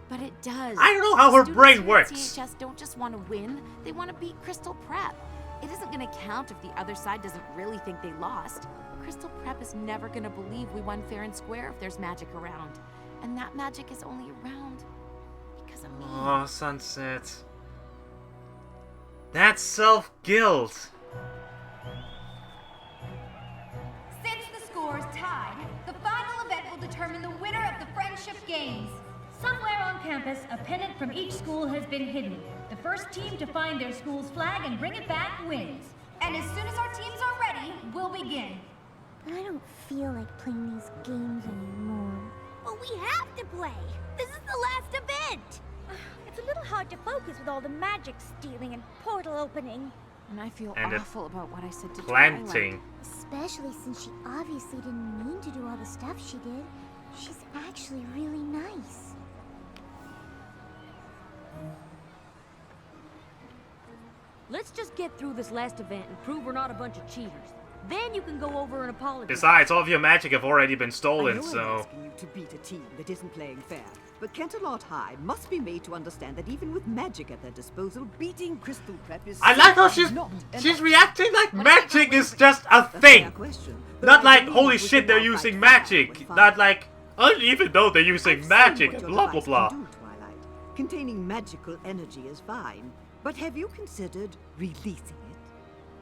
But it does. I don't know how her brain works. CHS don't just want to win, they want to beat Crystal Prep. It isn't going to count if the other side doesn't really think they lost. Crystal Prep is never going to believe we won fair and square if there's magic around. And that magic is only around because of me. Oh, Sunset. That's self-guilt. Since the score is tied, the final event will determine the winner of the Friendship Games. Somewhere on campus, a pennant from each school has been hidden. The first team to find their school's flag and bring it back wins. And as soon as our teams are ready, we'll begin. But I don't feel like playing these games anymore. But we have to play. This is the last event. It's a little hard to focus with all the magic stealing and portal opening. And I feel And awful about what I said to planting. Twilight. Especially since she obviously didn't mean to do all the stuff she did. She's actually really nice. Let's just get through this last event and prove we're not a bunch of cheaters. Then you can go over and apologize. Besides, all of your magic have already been I stolen, know I'm so... asking you to beat a team that isn't playing fair, but Canterlot High must be made to understand that even with magic at their disposal, beating Crystal Prep is I like how she's reacting like magic is just a thing. Not like, holy shit, they're using magic. Not like, I don't even know they're using magic, blah blah blah. Twilight. Containing magical energy is fine, but have you considered releasing it?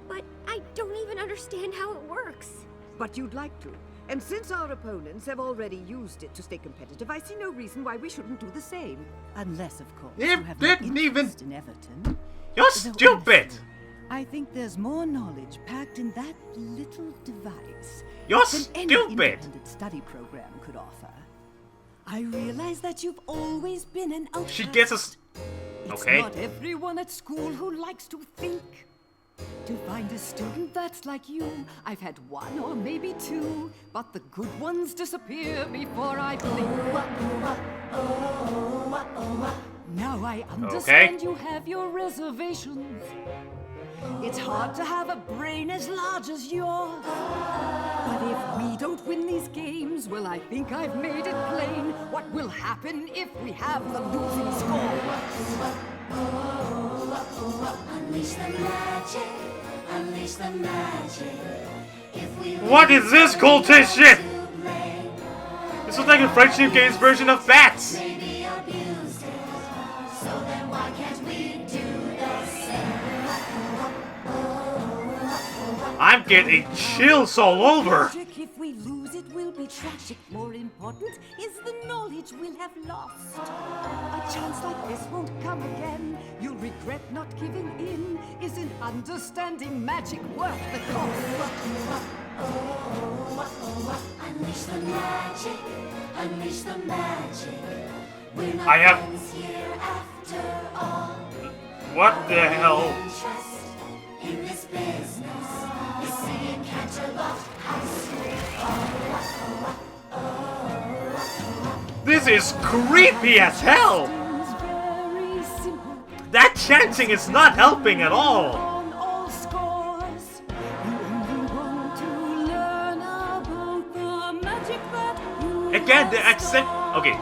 But I don't even understand how it works. But you'd like to. And since our opponents have already used it to stay competitive, I see no reason why we shouldn't do the same. Unless, of course, you have no interest in Everton. You're stupid! I think there's more knowledge packed in that little device You're than any stupid! independent study program could offer. I realize that you've always been an outcast. She gets us. Okay. It's not everyone at school who likes to think. To find a student that's like you, I've had one or maybe two, but the good ones disappear before I blink. Now I understand you have your reservations. It's hard to have a brain as large as yours. But if we don't win these games, well, I think I've made it plain what will happen if we have the losing score. Unleash the magic, unleash the magic. If we What is this cultist shit? This is like a Friendship Games version of Bats. maybe abused it, so then why can't we do the same? I'm getting chills all over. If we lose, it will be tragic. More important is the knowledge we'll have lost. A chance like this won't come again. You'll regret not giving in. Isn't understanding magic worth the cost? Unleash the magic, unleash the magic. We're not I have- friends here after all. What the hell? Interest in this business is seeing Canterlot House. This is creepy as hell. That chanting is not helping at all. On all scores, you only want to learn about the magic that you Again, they accept. Okay,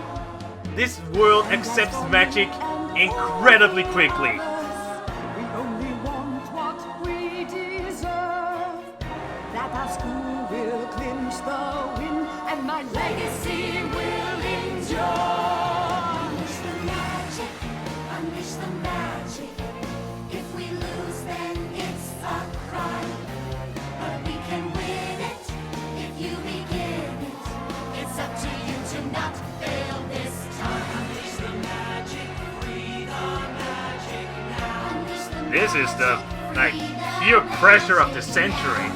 this world accepts magic incredibly quickly. We only want what we deserve. That our school will clinch the win, and my legacy will endure. Unleash the magic, unleash the magic. If we lose, then it's a crime. But we can win it if you begin it. It's up to you to not fail this time. Unleash the magic, free the magic now. Unleash the This is the like sheer pressure of the century.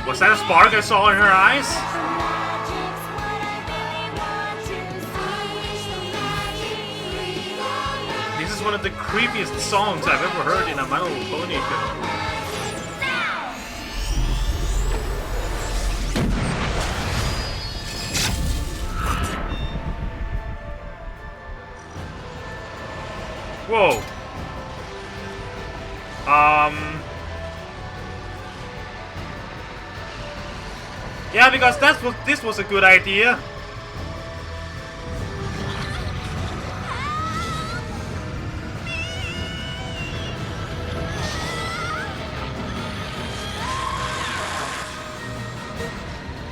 Was that a spark I saw in her eyes? This is one of the creepiest songs I've ever heard in a My Little Pony film. Whoa. Yeah, because this was a good idea.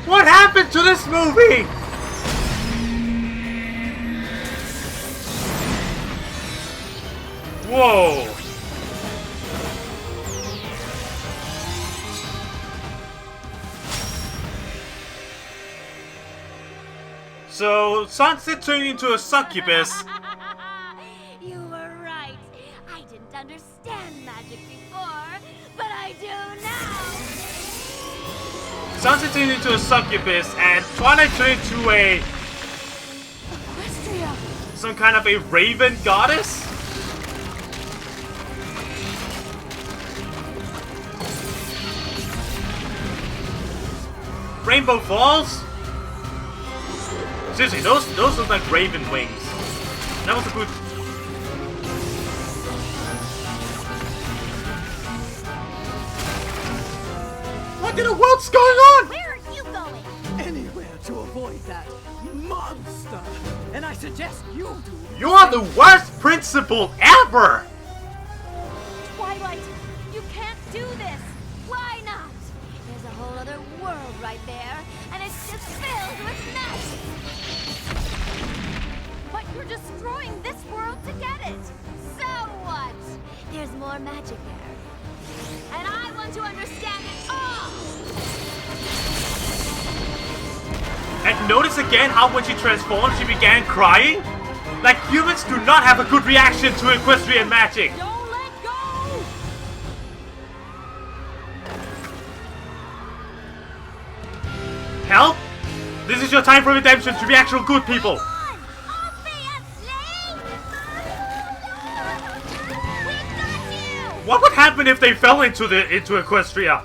What happened to this movie? Whoa. So, Sunset turned into a succubus. You were right. I didn't understand magic before, but I do now. Sunset turned into a succubus, and Twilight turned into a... Equestria! some kind of a raven goddess? Rainbow Falls? Seriously, those look like raven wings. That was a good. What in the world's going on? Where are you going? Anywhere to avoid that monster. And I suggest you do. You are the worst principal ever! Twilight, you can't do this. Why not? There's a whole other world right there, and it's just filled with magic. But you're destroying this world to get it. So what? There's more magic there. And I want to understand it all. And notice again how when she transformed, she began crying? Like, humans do not have a good reaction to equestrian magic. Don't let go! Help? This is your time for redemption to be actual good people. What would happen if they fell into Equestria?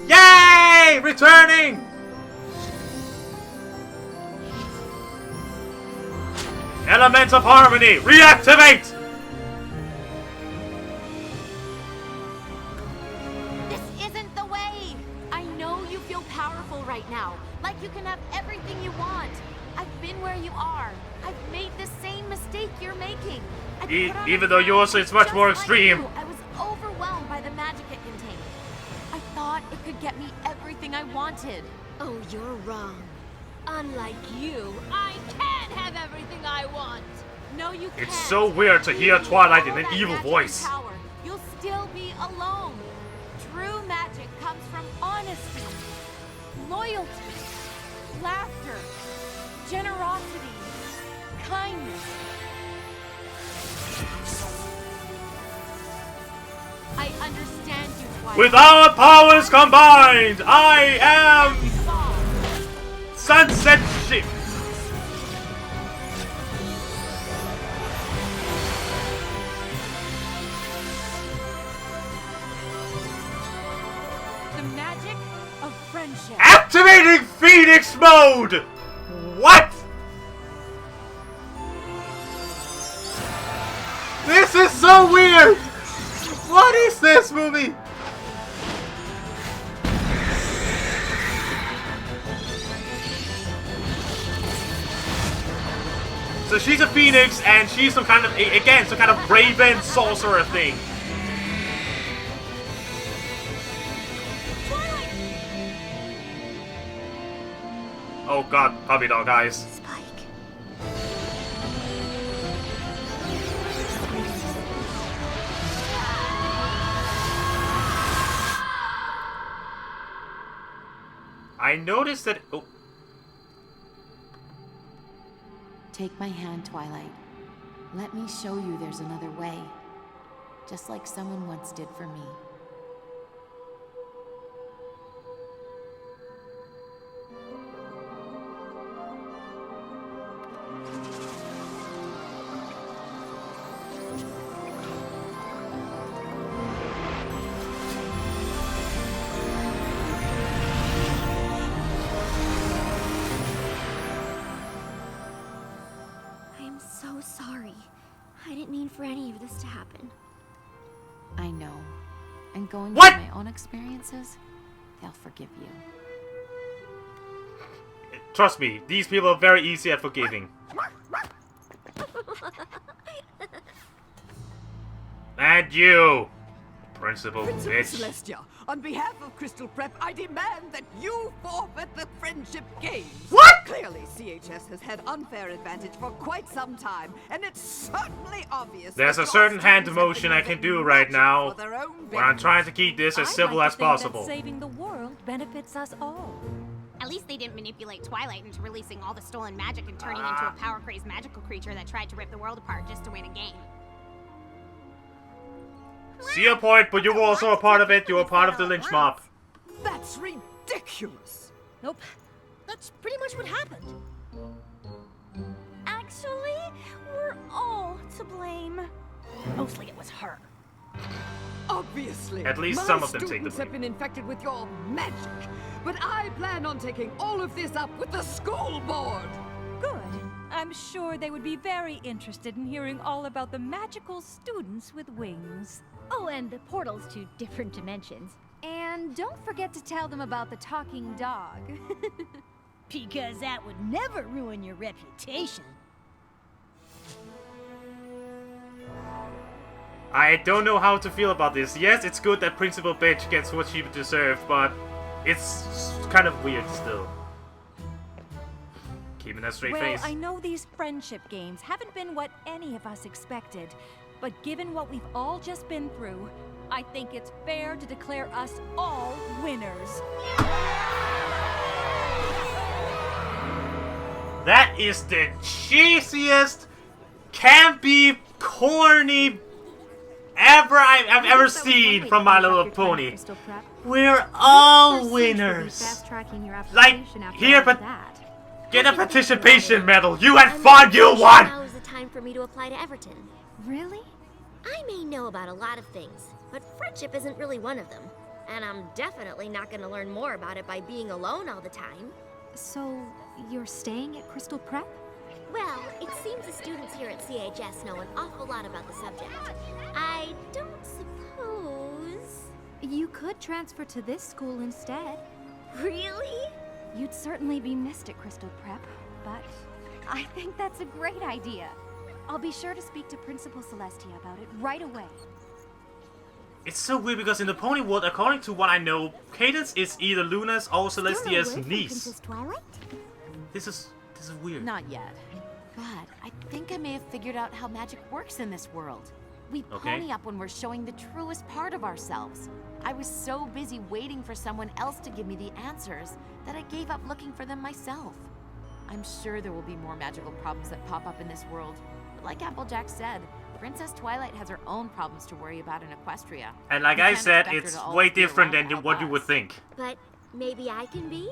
Yay! Returning! Elements of harmony, reactivate! This isn't the way! I know you feel powerful right now, like you can have everything you want. I've been where you are. I've made the same mistake you're making. Even though yours is much more extreme. I was overwhelmed by the magic it contained. I thought it could get me everything I wanted. Oh, you're wrong. Unlike you, I can't have everything I want. No, you can't. It's so weird to hear Twilight in an evil voice. Power. You'll still be alone. True magic comes from honesty, loyalty, laughter, generosity, kindness. I understand you, Twilight. With our powers combined, I am Sunset Shift. The magic of friendship. Activating Phoenix mode. What? This is so weird. What is this movie? So she's a phoenix, and she's some kind of, again, some kind of raven sorcerer thing. Oh god, puppy dog eyes. I noticed that. Oh. Take my hand, Twilight. Let me show you there's another way. Just like someone once did for me. For any of this to happen. I know. And going What? through my own experiences, they'll forgive you. Trust me, these people are very easy at forgiving. And you, Principal bitch. Celestia, on behalf of Crystal Prep, I demand that you forfeit the Friendship Games. What? Clearly, CHS has had unfair advantage for quite some time, and it's certainly obvious. There's a certain hand motion I can do right now when I'm trying to keep this as civil as possible. Saving the world benefits us all. At least they didn't manipulate Twilight into releasing all the stolen magic and turning into a power-crazed magical creature that tried to rip the world apart just to win a game. See your point, but you were also a part of it. You were part of the lynch mob. That's ridiculous. Nope. That's pretty much what happened. Actually, we're all to blame. Mostly it was her. Obviously. At least my some of them take the students have been infected with your magic. But I plan on taking all of this up with the school board. Good. I'm sure they would be very interested in hearing all about the magical students with wings. Oh, and the portals to different dimensions. And don't forget to tell them about the talking dog. Because that would never ruin your reputation. I don't know how to feel about this. Yes, it's good that Principal Bitch gets what she deserved, but it's kind of weird still. Keeping a straight face. I know these friendship games haven't been what any of us expected, but given what we've all just been through, I think it's fair to declare us all winners. That is the cheesiest, campy, corny I've ever seen from My Little Pony. We're all winners. Like, here, but get a participation medal. You had fun. You won. Now is the time for me to apply to Everton. Really? I may know about a lot of things, but friendship isn't really one of them. And I'm definitely not going to learn more about it by being alone all the time. So, you're staying at Crystal Prep? Well, it seems the students here at CHS know an awful lot about the subject. I don't suppose... You could transfer to this school instead. Really? You'd certainly be missed at Crystal Prep, but I think that's a great idea. I'll be sure to speak to Principal Celestia about it right away. It's so weird because in the Pony world, according to what I know, Cadence is either Luna's or Celestia's niece. Twilight? This is weird. Not yet. God, I think I may have figured out how magic works in this world. We pony up when we're showing the truest part of ourselves. I was so busy waiting for someone else to give me the answers that I gave up looking for them myself. I'm sure there will be more magical problems that pop up in this world. But like Applejack said, Princess Twilight has her own problems to worry about in Equestria. And like I said, it's way different than what you would think. But maybe I can be?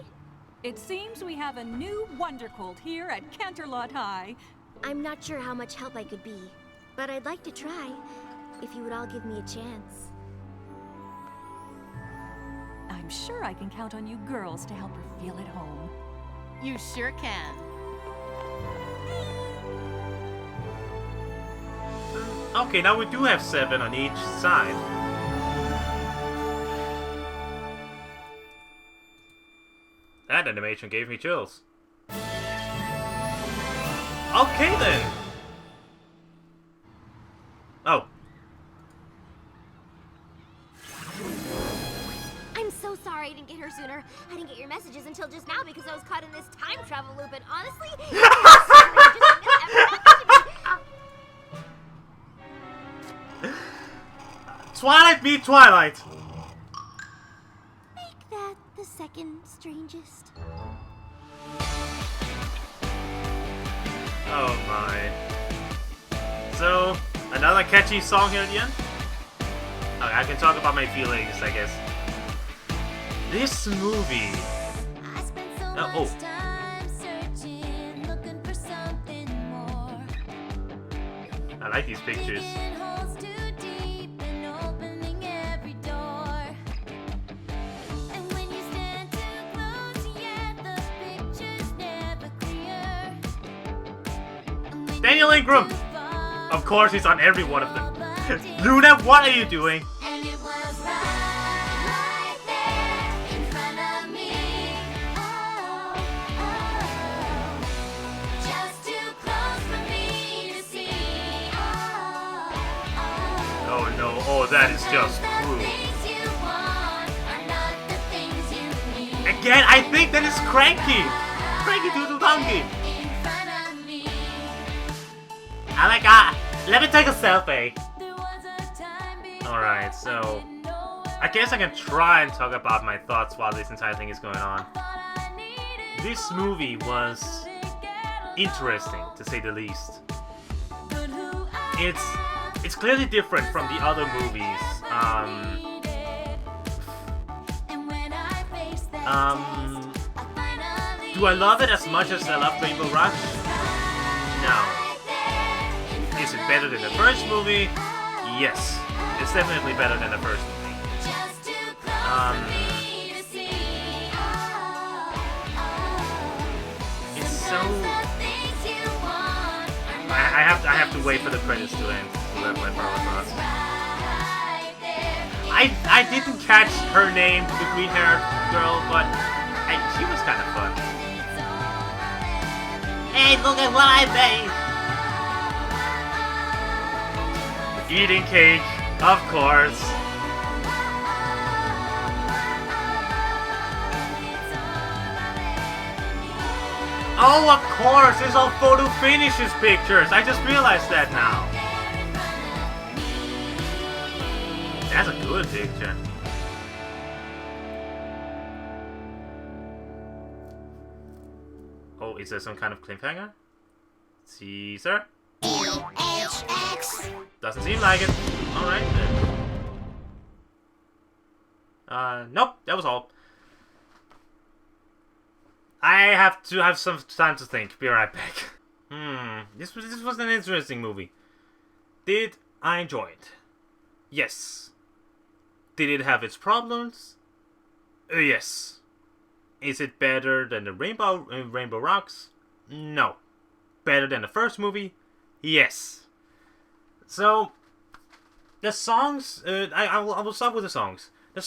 It seems we have a new Wondercolt here at Canterlot High. I'm not sure how much help I could be, but I'd like to try, if you would all give me a chance. I'm sure I can count on you girls to help her feel at home. You sure can. Okay, now we do have 7 on each side. That animation gave me chills. Okay then! Oh. I'm so sorry I didn't get her sooner. I didn't get your messages until just now because I was caught in this time travel loop, and honestly, Twilight meet Twilight! Make that the second strangest. Oh my. So, another catchy song here at the end? Okay, I can talk about my feelings, I guess. This movie... oh. I like these pictures. Daniel Ingram! Of course, he's on every one of them. Luna, what are you doing? Oh no, oh that is just cruel. Again, I think that is Cranky! Cranky Doodle Donkey! Let me take a selfie. Alright, so I guess I can try and talk about my thoughts while this entire thing is going on. This movie was interesting, to say the least. It's clearly different from the other movies. Do I love it as much as I love Rainbow Rush? No. Is it better than the first movie? Yes, it's definitely better than the first movie. It's so. I have to wait for the credits to end to let my power thoughts. I didn't catch her name, the green-haired girl, but she was kind of fun. Hey, look at what I made! Eating cake, of course. Oh, of course! It's all photo finishes pictures! I just realized that now. That's a good picture. Oh, is there some kind of cliffhanger? Caesar? Doesn't seem like it. Alright then. Nope, that was all. I have to have some time to think. Be right back. This was an interesting movie. Did I enjoy it? Yes. Did it have its problems? Yes. Is it better than the Rainbow Rocks? No. Better than the first movie? Yes. So the songs, I will start with the songs. The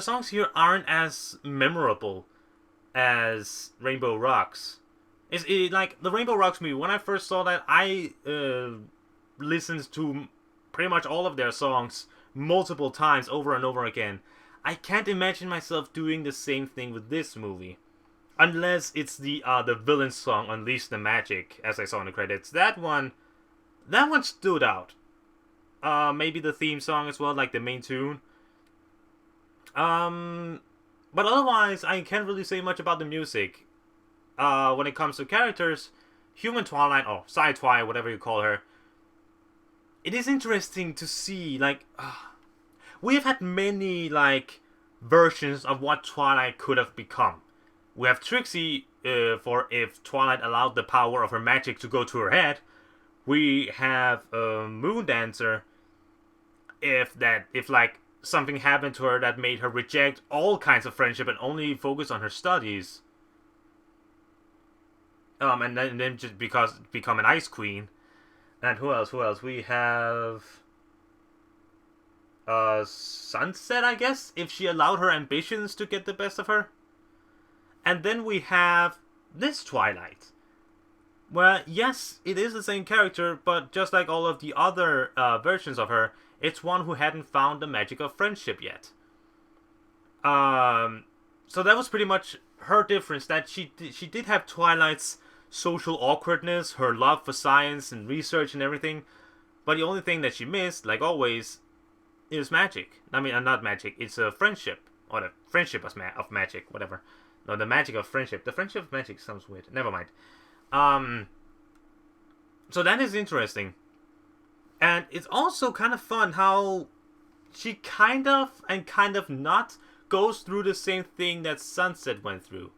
songs here aren't as memorable as Rainbow Rocks. Like the Rainbow Rocks movie, when I first saw that, I listened to pretty much all of their songs multiple times over and over again. I can't imagine myself doing the same thing with this movie. Unless it's the villain song, Unleash the Magic, as I saw in the credits. That one stood out. Maybe the theme song as well, like the main tune. But otherwise, I can't really say much about the music. When it comes to characters, Human Twilight, or Side Twilight, whatever you call her, it is interesting to see, like, we have had many, like, versions of what Twilight could have become. We have Trixie, for if Twilight allowed the power of her magic to go to her head. We have Moon Dancer, if like, something happened to her that made her reject all kinds of friendship and only focus on her studies. And then just become an Ice Queen. And who else? We have Sunset, I guess, if she allowed her ambitions to get the best of her. And then we have this Twilight. Well, yes, it is the same character, but just like all of the other versions of her, it's one who hadn't found the magic of friendship yet. So that was pretty much her difference, that she did have Twilight's social awkwardness, her love for science and research and everything, but the only thing that she missed, like always, is magic. I mean, not magic, it's a friendship, or the friendship of magic, whatever. No, the magic of friendship. The friendship of magic sounds weird. Never mind. So that is interesting. And it's also kind of fun how she kind of and kind of not goes through the same thing that Sunset went through.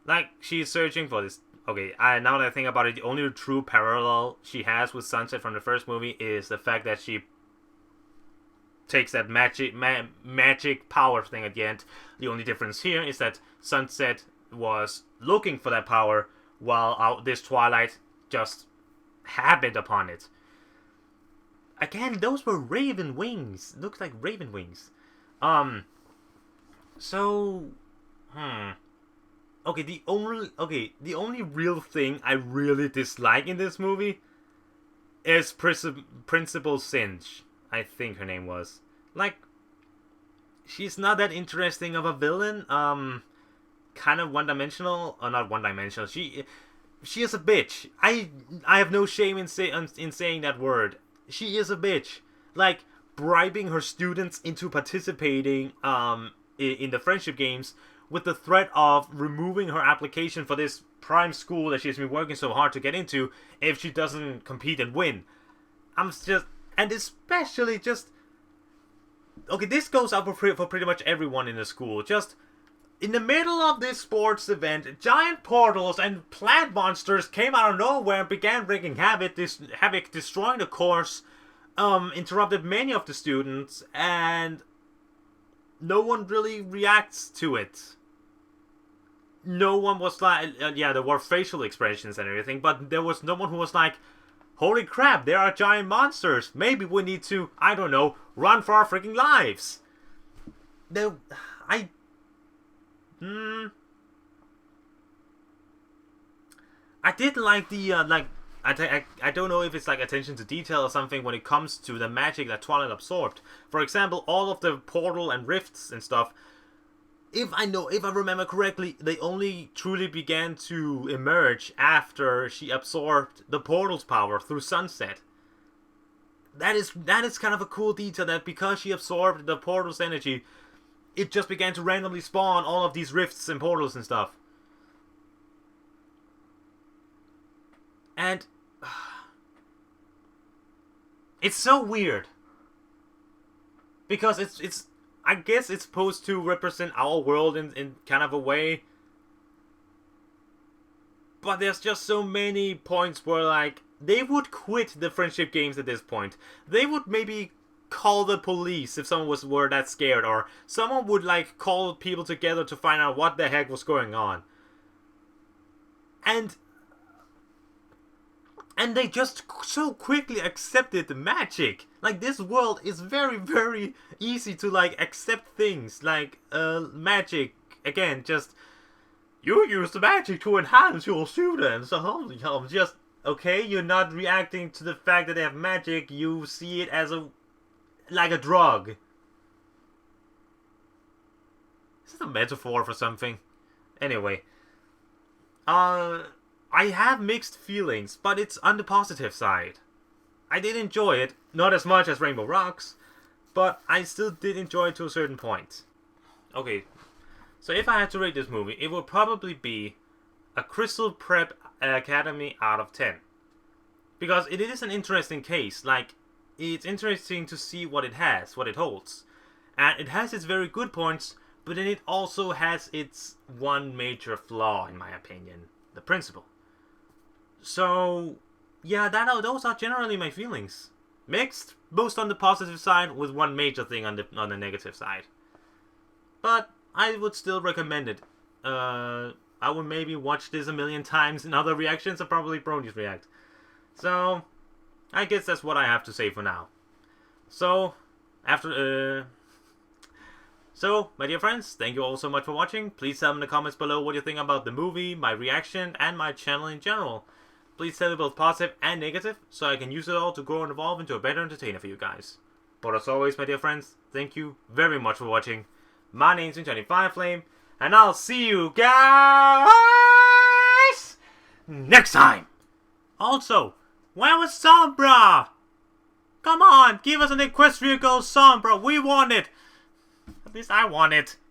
Like, she's searching for this. Okay, now that I think about it, the only true parallel she has with Sunset from the first movie is the fact that she takes that magic power thing at the end. The only difference here is that Sunset was looking for that power, while this Twilight just happened upon it. Again, those were raven wings. Looks like raven wings. Okay, the only real thing I really dislike in this movie is Principal Singe. I think her name was. Like, she's not that interesting of a villain. Kind of one-dimensional, or not one-dimensional. She is a bitch. I have no shame in saying that word. She is a bitch. Like, bribing her students into participating in the friendship games with the threat of removing her application for this prime school that she's been working so hard to get into if she doesn't compete and win. And especially just... Okay, this goes out for pretty much everyone in the school. Just, in the middle of this sports event, giant portals and plant monsters came out of nowhere and began wreaking havoc, destroying the course. interrupted many of the students, and no one really reacts to it. No one was like, yeah, there were facial expressions and everything, but there was no one who was like, holy crap, there are giant monsters. Maybe we need to, I don't know, run for our freaking lives. I did like the, I don't know if it's like attention to detail or something when it comes to the magic that Twilight absorbed. For example, all of the portal and rifts and stuff, if I remember correctly, they only truly began to emerge after she absorbed the portal's power through Sunset. That is kind of a cool detail, that because she absorbed the portal's energy, it just began to randomly spawn all of these rifts and portals and stuff. And it's so weird, because it's I guess it's supposed to represent our world in kind of a way, but there's just so many points where like they would quit the friendship games at this point. They would maybe call the police if someone were that scared, or someone would like call people together to find out what the heck was going on. And they just so quickly accepted the magic. Like, this world is very, very easy to, like, accept things. Like, magic, again, just, you use the magic to enhance your students. Just, okay, you're not reacting to the fact that they have magic. You see it as like a drug. Is this a metaphor for something? Anyway. I have mixed feelings, but it's on the positive side. I did enjoy it, not as much as Rainbow Rocks, but I still did enjoy it to a certain point. Okay, so if I had to rate this movie, it would probably be a Crystal Prep Academy out of 10. Because it is an interesting case, like, it's interesting to see what it has, what it holds. And it has its very good points, but then it also has its one major flaw, in my opinion. The principle. So, yeah, those are generally my feelings. Mixed, most on the positive side, with one major thing on the negative side. But I would still recommend it. I would maybe watch this a million times in other reactions, or probably Brony's react. So, I guess that's what I have to say for now. So, So, my dear friends, thank you all so much for watching. Please tell me in the comments below what you think about the movie, my reaction, and my channel in general. Please tell me both positive and negative, so I can use it all to grow and evolve into a better entertainer for you guys. But as always, my dear friends, thank you very much for watching. My name's JohnnyFerno, and I'll see you guys next time! Also, where was Sombra? Come on, give us an Equestria Gold Sombra, we want it! At least I want it.